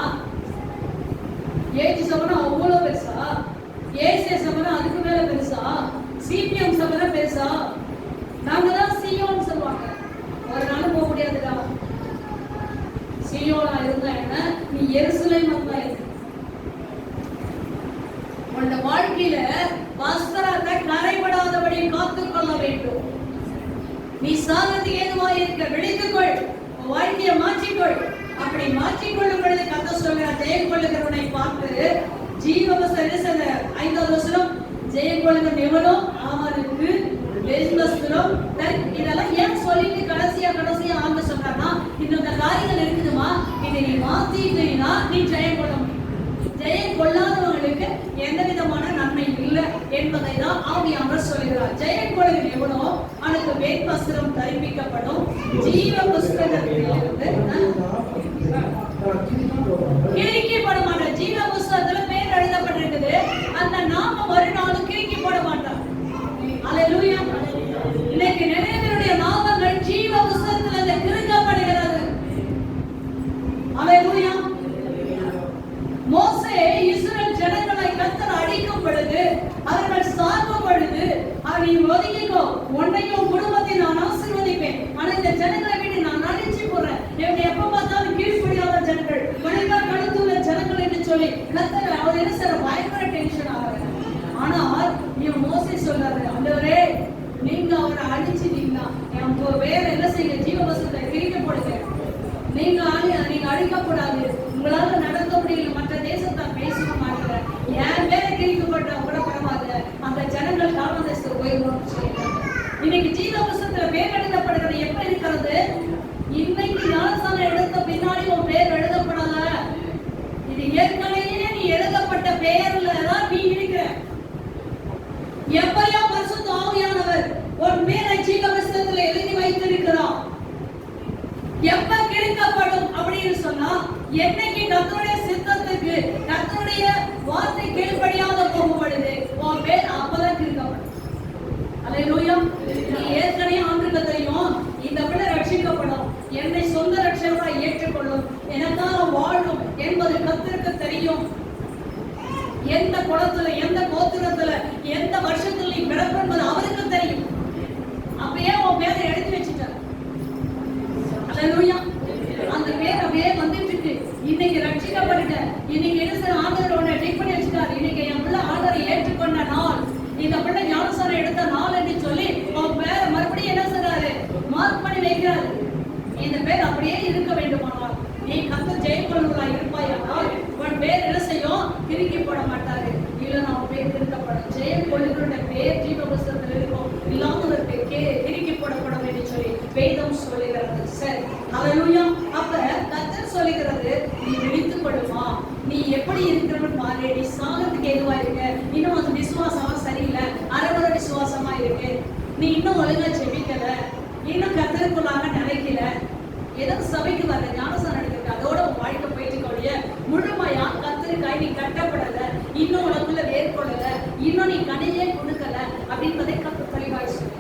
ஏஜி சபைனா அவ்வளோ பெருசா? ஏசிய சபை அதுக்கு மேல பெருசா? சிபிஎம் சபை பெருசா? நாங்க தான் சியோன்னு சொல்லுவாங்க. ஒரு நாள் போக முடியாதுடா. சியோனா இருந்தா என்ன, நீ எருசலேம் வந்தா என்ன? உன்னோட வாழ்க்கையில வஸ்திரத்தை கரைபடாதபடி காத்துக்கொள்ள வேண்டும். நீ சாகத்துக்கு ஏதுவாக இருக்க விழித்துக்கொள், வாழ்க்கையை மாற்றிக்கொள். அப்படி மாற்றிக்கொள்ளும் பொழுது கர்த்தர் சொல்கிறார், ஜெயம் கொள்ளுகிறவனை பார்த்து ஜீவவஸ்திரம் 5வது வசனம், ஜெயம் கொள்ளுகிற எவனோ அவனுக்கு வெண்வஸ்திரம். இதெல்லாம் ஏன் சொல்லிட்டு கடைசியா ஆண்டு சொல்றாருன்னா, இந்த காரியங்கள் இருக்குதுமா, இதை நீ மாத்திட்டீங்கன்னா நீ ஜெயம் கொள்ள முடியும். ஜெயம் கொள்ளாதவங்களுக்கு எந்த விதமான நன்மை இல்லை என்பதை தான் ஆவியானவர் சொல்கிறார். ஜெயம் கொள்ளுகிற எவனோ அவனுக்கு வெண்வஸ்திரம் தரிப்பிக்கப்படும், ஜீவ புஸ்தகத்திலிருந்து கிறுக்கி போட மாட்டார். ஜீவ புஸ்தகத்துல பேர் எழுதப்பட்டிருக்குது, அந்த நாம மறுநாளும் கிறுக்கி போட மாட்டார். அல்லேலூயா. இன்னைக்கு நிறைய பேருடைய நாமங்கள் ஜீவ புஸ்தகத்துல கிறுக்கப்படுகிறது. அல்லேலூயா. மோசே இஸ்ரவேல் ஜனங்களை கர்த்தர் அடிக்கும் பொழுது, அவர்கள் சாகும் பொழுது, நீ ஒதுங்கிக்கோ, உன்னையும் குடும்பத்தை நான் ஆசீர்வதிப்பேன், ஆனா இந்த ஜனங்களை விட்டு நான் அடிச்சு போறேன், எப்ப பார்த்தாலும் கீழ்ப்படியாத ஜனங்கள், மனிதர் கடுத்துள்ள ஜனங்கள் என்று சொல்லி கர்த்தர் அவர் என்ன செய்ற பயங்கர டென்ஷன் ஆகிறார். ஆனால் மோசே சொல்றாரு, ஆண்டவரே நீங்க அவரை அடிச்சிட்டீங்கன்னா எனக்கு வேற என்ன செய்ய, ஜீவவசத்தை கிழிக்க போடுங்க, நீங்க அழிக்கப்படாது, உங்களால நடக்க முடியல, மற்ற தேசத்தை பேச மாட்டேற, என் பேரை கிழிக்கப்பட்ட கூட பரவாயில்ல, அந்த ஜனங்கள் காலதேசத்துக்கு போயிடணும்னு சொல்லிட்டாங்க. இன்னைக்கு ஜீவவசத்துல பேர் எழுதப்படுகிறது எப்ப இருக்கிறது? இன்னைக்கு ஞானஸ்நானம் எடுத்த பின்னாடி உன் பேர் எழுதப்படல, இது ஏற்கனவே நீ எழுதப்பட்ட பெயர்ல தான் நீ இருக்கிற. எப்பயா பரிசுத்த ஆவியானவர் உன் பேரை ஜீவவசத்துல எழுதி வைத்திருக்கிறார். எப்ப கிறுக்கப்படும் அப்படின்னு சொன்னா, என்னைக்கு கர்த்தருடைய சித்தத்துக்கு கர்த்தருடைய வார்த்தை கீழ்ப்படியாத போகும் பொழுது உன் பேர் அப்பதான் கிறுக்கப்படும். அல்லேலூயா. நீ ஏற்கனவே ஆண்டுக்கு தெரியும், இந்த பிள்ளை ரட்சிக்கப்படும், என்னை சொந்த ரட்சகராய் ஏற்றுக்கொள்ளும், எனக்காக வாழும் என்பது கர்த்தருக்கு தெரியும். எந்த குளத்துல, எந்த கோத்திரத்துல, எந்த வருஷத்துல நீ பிறப்பு என்பது அவருக்கு தெரியும். அப்பயே உன் பேரை எடுத்து வச்சுட்டார். அல்லேலூயா. அந்த பேர் அப்படியே வந்துட்டு இருக்கு. இன்னைக்கு ரட்சிக்கப்பட்ட, இன்னைக்கு என்ன சார் ஆண்டவர் உன்னை டிக் பண்ணி வச்சுட்டார். இன்னைக்கு என் பிள்ளை ஆண்டவரை ஏற்றுக்கொண்ட நாள், இந்த பிள்ளை ஞானஸ்நானம் எடுத்த நாள் என்று சொல்லி உன் பேரை மறுபடியும் என்ன செய்றாரு, மார்க் பண்ணி வைக்கிறாரு. இந்த பேர் அப்படியே இருக்க வேண்டுமானால் நீ கர்த்தர் ஜெயம் கொள்ளுவதாய் இருப்பாயானால் உன் பேர் என்ன செய்யும், கிறுக்கி போட மாட்டாரு. இல்ல நான் பேர் திருத்தப்படும், ஜெயம் கொள்ளுகிற பேர் ஜீவவசத்தில் இருக்கும், இல்லாதவருக்கு கிறுக்கி போடப்படும் என்று சொல்லி வேதம் சொல்லுகிறது. சரி, அல்லேலூயா. அப்ப கர்த்தர் சொல்லுகிறது, நீ விழித்துக் கொள்ளுமா, நீ எப்படி இருக்கிறவன் பாரு, நீ சாகத்துக்கு எதுவா இருக்க, இன்னும் அந்த விசுவாசமா சரியில்லை, அறவர விசுவாசமா இருக்கு, நீ இன்னும் ஒழுங்கா ஜெபிக்கல, இன்னும் கர்த்தருக்குள்ளாக நினைக்கல, ஏதோ சபைக்கு வர ஞானஸ்நானம் எடுக்கிறது, அதோட உன் வாழ்க்கை போயிட்டுக்கூடிய முழுமையா கர்த்தருக்காய் நீ கட்டப்படல, இன்னும் உனக்குள்ள வேர்கொள்ளல, இன்னும் நீ கடையே கொடுக்கல அப்படின்றதை கர்த்தர் தெளிவாய் சொல்லு.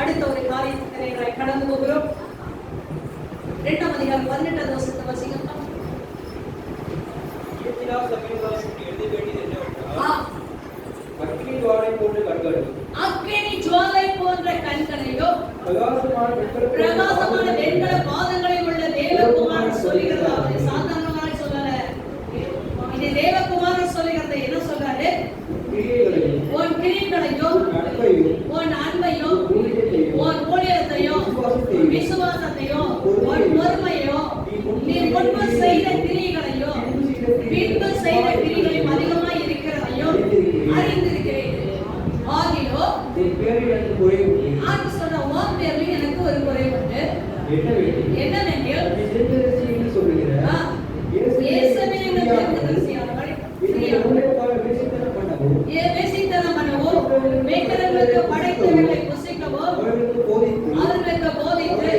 அடுத்த ஒரு காரியத்தை கடந்து போகிறோம். 2ஆம் அதிகாரம் 18வது வசனத்தை வாசிங்க. அக்கினி ஜுவாலை போன்ற கண்களையோ பிரகாசமான வெண்கல பாதங்கள் செய்த கிரிகளையும் அதிகமாய் இருக்கிறதையும் அறிந்திருக்கிறேன். ஆகிலோ ஆண்டு சொன்ன உன் பேரில் எனக்கு ஒரு குறைவு உண்டு. என்னவெனில் வேசித்தனம் பண்ணவும் மேய்ப்பர்களுக்கு படைத்தவர்களை புசிக்கவும் அவர்களுக்கு போதித்து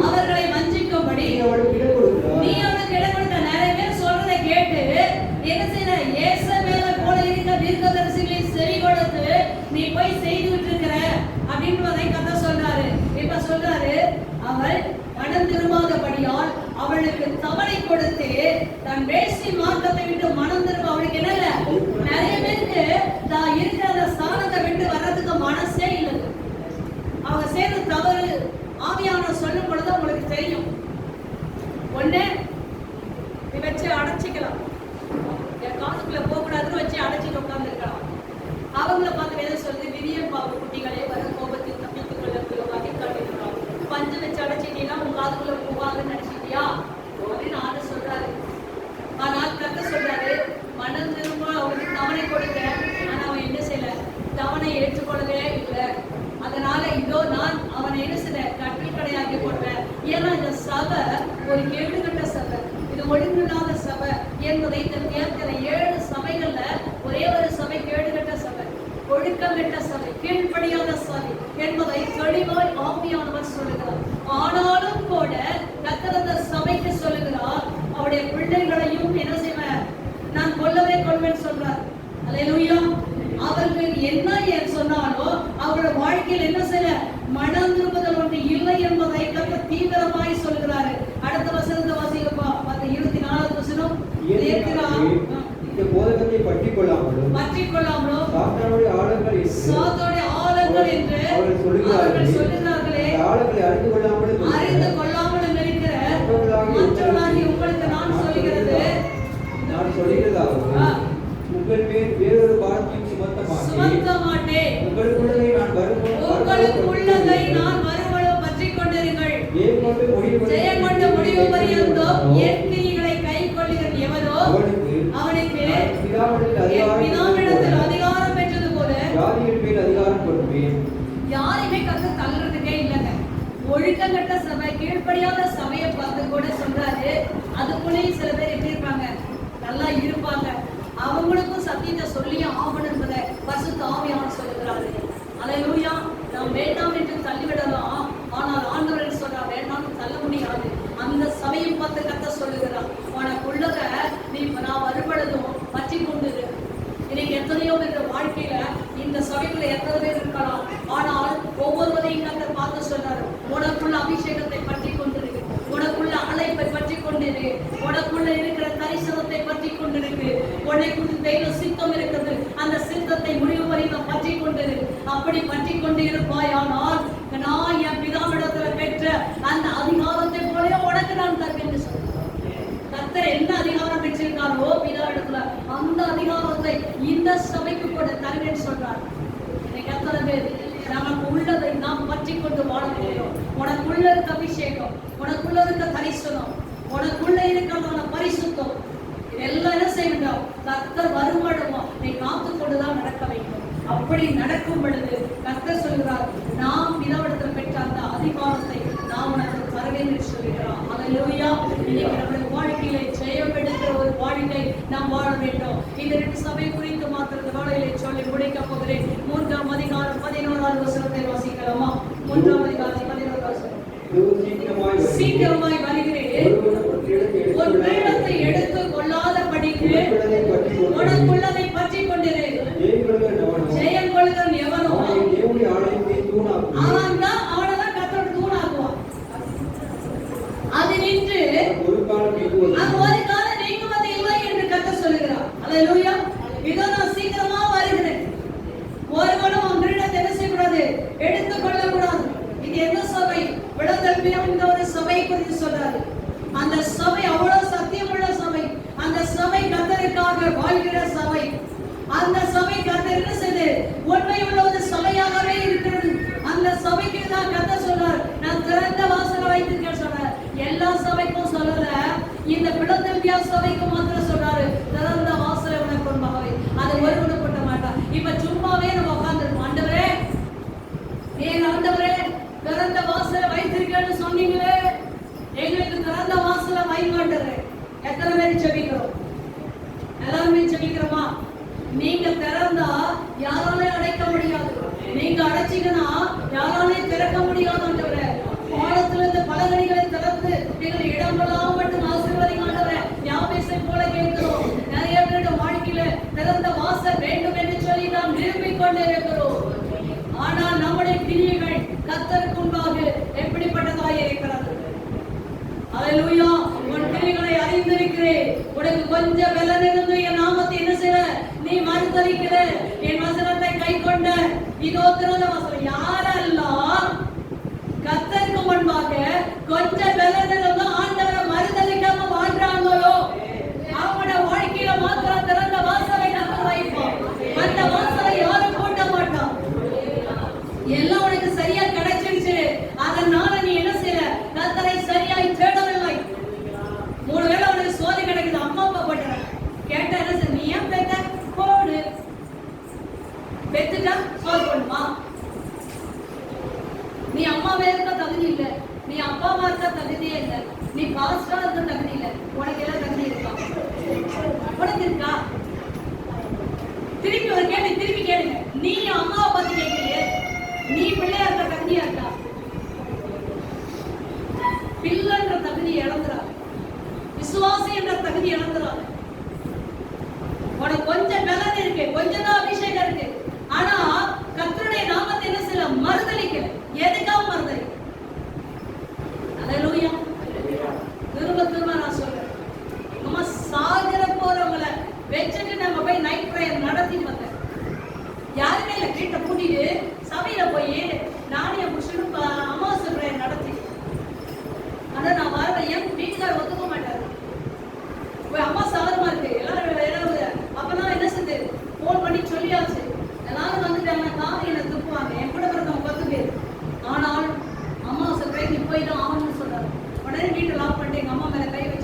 அவர்களை வஞ்சிக்கும்படி நீ அவனுக்கு இடம் கொடுத்த. நிறைய பேர் சொல்றதை கேட்டு என்ன செய்யற? இயேசபேலை போல இருக்க தீர்க்கதரிசிகளை செவி கொடுத்து நீ போய் செய்து விட்டு இருக்கிற அப்படின்றதை கதை சொல்றாரு. இப்ப சொல்றாரு, அவள் மனம் திரும்பாதபடியால் அவளுக்கு தவணை கொடுத்து தன் வேசி மார்க்கத்தை விட்டு மனம் திரும்ப. அவளுக்கு என்ன இல்ல? நிறைய பேருக்கு தான் இருக்கிற அந்த ஸ்தானத்தை விட்டு வர்றதுக்கு மனசே இல்லை. அவங்க செய்யற தவறு ஆவியானவர் சொல்லும் பொழுது உங்களுக்கு தெரியும். ஒண்ணு வச்சு அடைச்சிக்கலாம், என் காசுக்குள்ள போகக்கூடாதுன்னு வச்சு அடைச்சிட்டு உட்கார்ந்து இருக்கலாம். அவங்கள பார்த்து வேலை சொல்லுது, விரியன் பாபு குட்டிகளே வரும் கோபத்தில் தப்பித்துக் கொள்ள வகைக்காட்டிருக்கிறாங்க. பஞ்சு வச்சு அடைச்சிட்டீங்கன்னா உங்க காதுக்குள்ள போகாதுன்னு நினைச்சிட்டியா அப்படின்னு ஆண்டு சொல்றாரு. ஆனால் கர்த்தர் சொல்றாரு, மனம் திரும்ப அவனுக்கு தவணை கொடுக்க. ஆனா அவன் என்ன செய்யல? தவணை ஏற்றுக்கொள்ளவே இல்லை. அதனால இதோ நான் அவனை என்ன செய்ய கட்டில் கடையாக்கி போடுறேன். ஏன்னா இந்த சபை ஒரு கேடுகட்ட சபை, இது ஒழுங்கில்லாத சபை என்பதை ஏற்கிற 7 சபைகள்ல ஒரே ஒரு சபை கேடுகட்ட சபை, ஒழுக்கங்கட்ட சபை, கீழ்ப்படியாத சபை என்பதை தெளிவாய் ஆவியானவர் சொல்லுகிறார். ஆனாலும் கூட கர்த்தர் அந்த சபைக்கு சொல்லுகிறார், அவருடைய பிள்ளைகளையும் என்ன செய்வேன்? நான் கொல்லவே கொள்வேன் சொல்றார். அல்லேலூயா. அவர்கள் என்ன சொன்னாலோ அவரோட வாழ்க்கையில் என்ன செய்ய மனம் திரும்புதல் ஒன்று இல்லை என்பதை கர்த்தர் தீவிரமாய் சொல்கிறாரு. அடுத்த வசனத்தை வாசிக்கப்பா. 24வது வசனம். இந்த போதகத்தை பற்றிக் கொள்ளாமலும் சாத்தானுடைய ஆழங்கள் என்று அவர்கள் சொல்லுகிறார்களே, ஆழங்களை அறிந்து கொள்ளாமலும் இருக்கிற மற்றவர்களாகிய உங்களுக்கு நான் சொல்லுகிறதாவது, உங்கள் மேல் வேறொரு பாரத்தையும் சுமத்த மாட்டேன். உங்களுக்குள்ளதை நான் வரும்பொழுது பற்றிக் கொண்டிருங்கள். ஜெயம் கொண்டு முடிவு பரியந்தம் என் கிரியைகளை கைக்கொள்ளுகிற எவனோ அவனுக்கு பிதாவிடத்தில் அதிகாரம் பெற்றது போல ஜாதிகள் மேல் அதிகாரம் கொடுப்பேன். யாரையுமே கர்த்தர் தள்ளுறதுக்கே இல்லைங்க. ஒழுக்கங்கட்ட சபை, கீழ்ப்படியாத சபையை பார்த்து கூட சொல்றாரு. அதுக்குள்ளேயும் சில பேர் எப்படி இருப்பாங்க? நல்லா இருப்பாங்க. அவங்களுக்கும் சத்தியத்தை சொல்லி ஆவணும் என்பதை பரிசுத்த ஆவியானவர் சொல்லுகிறாரு. அல்லேலூயா. நாம் வேண்டாம் என்று தள்ளிவிடலாம், ஆனால் ஆண்டவர் சொல்றார் வேண்டாம் தள்ள முடியாது. அந்த சபையை பார்த்து கர்த்தர் சொல்லுகிறார், உனக்குள்ளத நீ நான் வரும்பொழுதும் பற்றி கொண்டு இரு. இன்னைக்கு எத்தனையோ பேர் வாழ்க்கையில இந்த சபைக்குள்ள எத்தனை பேர் இருக்கலாம், ஆனால் ஒவ்வொருவரையும் கர்த்தர் பார்த்து சொல்றாரு, உனக்குள்ள அபிஷேகத்தை பற்றி கொண்டிருக்கு, உனக்குள்ள அழைப்பை பற்றி கொண்டிரு, உனக்குள்ள இருக்கிற தரிசனத்தை பற்றி கொண்டிருக்கு, உனக்குள்ள தெய்வ சித்தம் இருக்கிறது, அந்த சித்தத்தை முடிவு வரைக்கும் பற்றி கொண்டிரு. அப்படி பற்றி கொண்டு இருப்பாய். ஆனால் நான் என் பிதாவிடத்துல பெற்ற அந்த அதிகாரத்தை போல உனக்கு நான் தருவேன் என்று சொல்றேன். கர்த்தர் என்ன அதிகாரம் பெற்றிருக்காரோ பிதாவிடத்துல, அந்த அதிகாரத்தை இந்த சபைக்கு கூட தருவேன் சொல்றார். எத்தனை பேர் நமக்கு உள்ளதை நாம் பற்றி கொண்டு வாழ முடியும்? உனக்குள்ள இருக்க அபிஷேகம், உனக்குள்ள இருக்க தரிசனம், உனக்குள்ள இருக்கிறதான பரிசுத்தம், இதெல்லாம் என்ன செய்யணும்? கர்த்தர் வரும்பொழுதுமா நீ காத்து கொண்டுதான் நடக்க வேண்டும். அப்படி நடக்கும் பொழுது கர்த்தர் சொல்கிறார், நாம் பிதாவிடத்தில் பெற்ற அந்த அதிகாரத்தை நாம் உனக்கு தருவேன் என்று சொல்கிறார். அல்லேலூயா. இன்னைக்கு நம்முடைய வாழ்க்கையில ஜெயம் எடுக்கிற ஒரு வாழ்க்கை நாம் வாழ வேண்டும். இந்த 2 சபை குறித்து மாத்திர வேளையிலே சொல்லி முடிக்க போகிறேன். 3ஆம் அதிகாரம் 11வது வசனத்தை வாசிக்கலாமா? 3ஆம் அதிகாரம் 11வது வசனம். சீக்கிரமாய் வருகிறேன், ஒரு பீடத்தை எடுத்து கொள்ளாத படிக்கு உனக்குள்ளதை பற்றி கொண்டிரு. ஜெயம் கொள்கிறவன் எவனோ அவன்தான் அவனதான் கர்த்தரோட தூணாக்குவான். அது நின்று ஒரு காலம் நீங்குவது இல்லை என்று கர்த்தர் சொல்லுகிறார். அல்லேலூயா. இதோ நான் சீக்கிரமா வருகிறேன். ஒருவனும் உன் பீடத்தை என்ன செய்யக்கூடாது? எடுத்துக் கொள்ளக்கூடாது. இந்தியா சபைக்கு மாத்திரம் சொல்றாரு, திறந்த வாசலை உனக்கு கொண்டாவே. அதை ஒருவனு கொட்ட மாட்டான். இப்ப சும்மாவே நம்ம உட்கார்ந்துருக்கோம். ஆண்டவரே, ஏன் ஆண்டவரே திறந்த வாசலை வைத்திருக்கேன்னு சொன்னீங்களே, எங்களுக்கு திறந்த வாசலை வைமாட்டது. எத்தனை பேர் ஜெபிக்கிறோம்? எல்லாருமே ஜெபிக்கிறோமா? நீங்க திறந்தா யாராலே அடைக்க முடியாது. நீங்க அடைச்சீங்கன்னா யாராலே திறக்க முடியாது. ஆண்டவரே, பாலத்துல இருந்து பலகணிகளை திறந்து எங்களை இடமெல்லாம் மட்டும் ஆசீர்வதிங்க ஆண்டவரே. யாபேசை போல கேட்கிறோம். நிறைய பேருடைய வாழ்க்கையில திறந்த வாசல் வேண்டும் என்று சொல்லி நாம் விரும்பிக் கொண்டே இருக்கிறோம். ஆனால் நம்முடைய கிரியைகள் கர்த்தருக்கு முன்பாக எப்படிப்பட்டதாக இருக்கிறது? அல்லேலூயா. உன் கிரியைகளை அறிந்திருக்கிறேன். உனக்கு கொஞ்சம் பலன் இருந்து என் நாமத்தை என்ன செய்ற? நீ மறுதலிக்கிற. என் வசனத்தை கை கொண்ட இதோ திறந்த வாசல். யாரெல்லாம் கர்த்தருக்கு முன்பாக கொஞ்சம் பலன் இருந்து ஆண்டவரை மறுதலிக்காம வாழ்றாங்களோ அவங்களோட வாழ்க்கையில மாத்திரம் திறந்த வாசலை கர்த்தர் வைப்பார். அந்த வாசலை யாரும் கூட்ட மாட்டான். எல்லாம் உனக்கு சரியா கிடைச்சிருச்சு. அதனால நீ என்ன செய்யற? கர்த்தரை சரியாய் தேடவில்லை. 3 வேளை உனக்கு சோதி கிடைக்குது. அம்மா அப்பா போட்டுற கேட்டா என்ன செய்ய? நீ ஏன் பெத்த? போடு. பெத்துட்டா சோதி பண்ணுமா? நீ அம்மாவே இருக்க தகுதி இல்லை, நீ அப்பாவா இருக்க தகுதியே இல்லை, நீ பாஸ்டா இருக்க தகுதி இல்லை. உனக்கு எல்லாம் தகுதி இருக்கா? உனக்கு இருக்கா? திருப்பி ஒரு கேள்வி திருப்பி கேளுங்க. நீ அம்மாவை பார்த்து கேட்கலையே, நீ பிள்ளையா இருக்க தகுதியா இருக்கா? பிள்ளைன்ற தகுதி இழந்துறாங்க. விசுவாசி என்ற தகுதி இழந்துறாங்க. உனக்கு கொஞ்சம் பலன் இருக்கு, கொஞ்சம் தான் அபிஷேகம் இருக்கு. ஆனா கர்த்தருடைய நாமத்தை என்ன செய்யல? மறுதலிக்கல. எதுக்காக மறுதலி? அல்லேலூயா. திரும்ப திரும்ப நான் சொல்றேன், நம்ம சாகர போறவங்களை வச்சுட்டு நம்ம போய் நைட் பிரேயர் நடத்திட்டு வந்தேன். யாருமே இல்லை, வீட்டை கூட்டிட்டு சபையில போய் நானும் என் புருஷனும் அமாவாசை பிரேயர் நடத்தி. ஆனா நான் வரேன், என் வீட்டுக்காரர் ஒத்துக்க மாட்டாரு. போய் அம்மா சாதமா இருக்கு எல்லாரும் ஏதாவது. அப்பதான் என்ன செஞ்சு போன் பண்ணி சொல்லியாச்சு. எல்லாரும் வந்துட்டாங்கன்னா என்ன துப்புவாங்க. என் கூட பிறந்தவங்க 10 பேர். ஆனால் அம்மா சொல்றேன், நீ போய் தான் ஆகணும்னு சொல்றாரு. உடனே வீட்டை லாக் பண்ணிட்டு எங்க அம்மா மேல கை வச்சு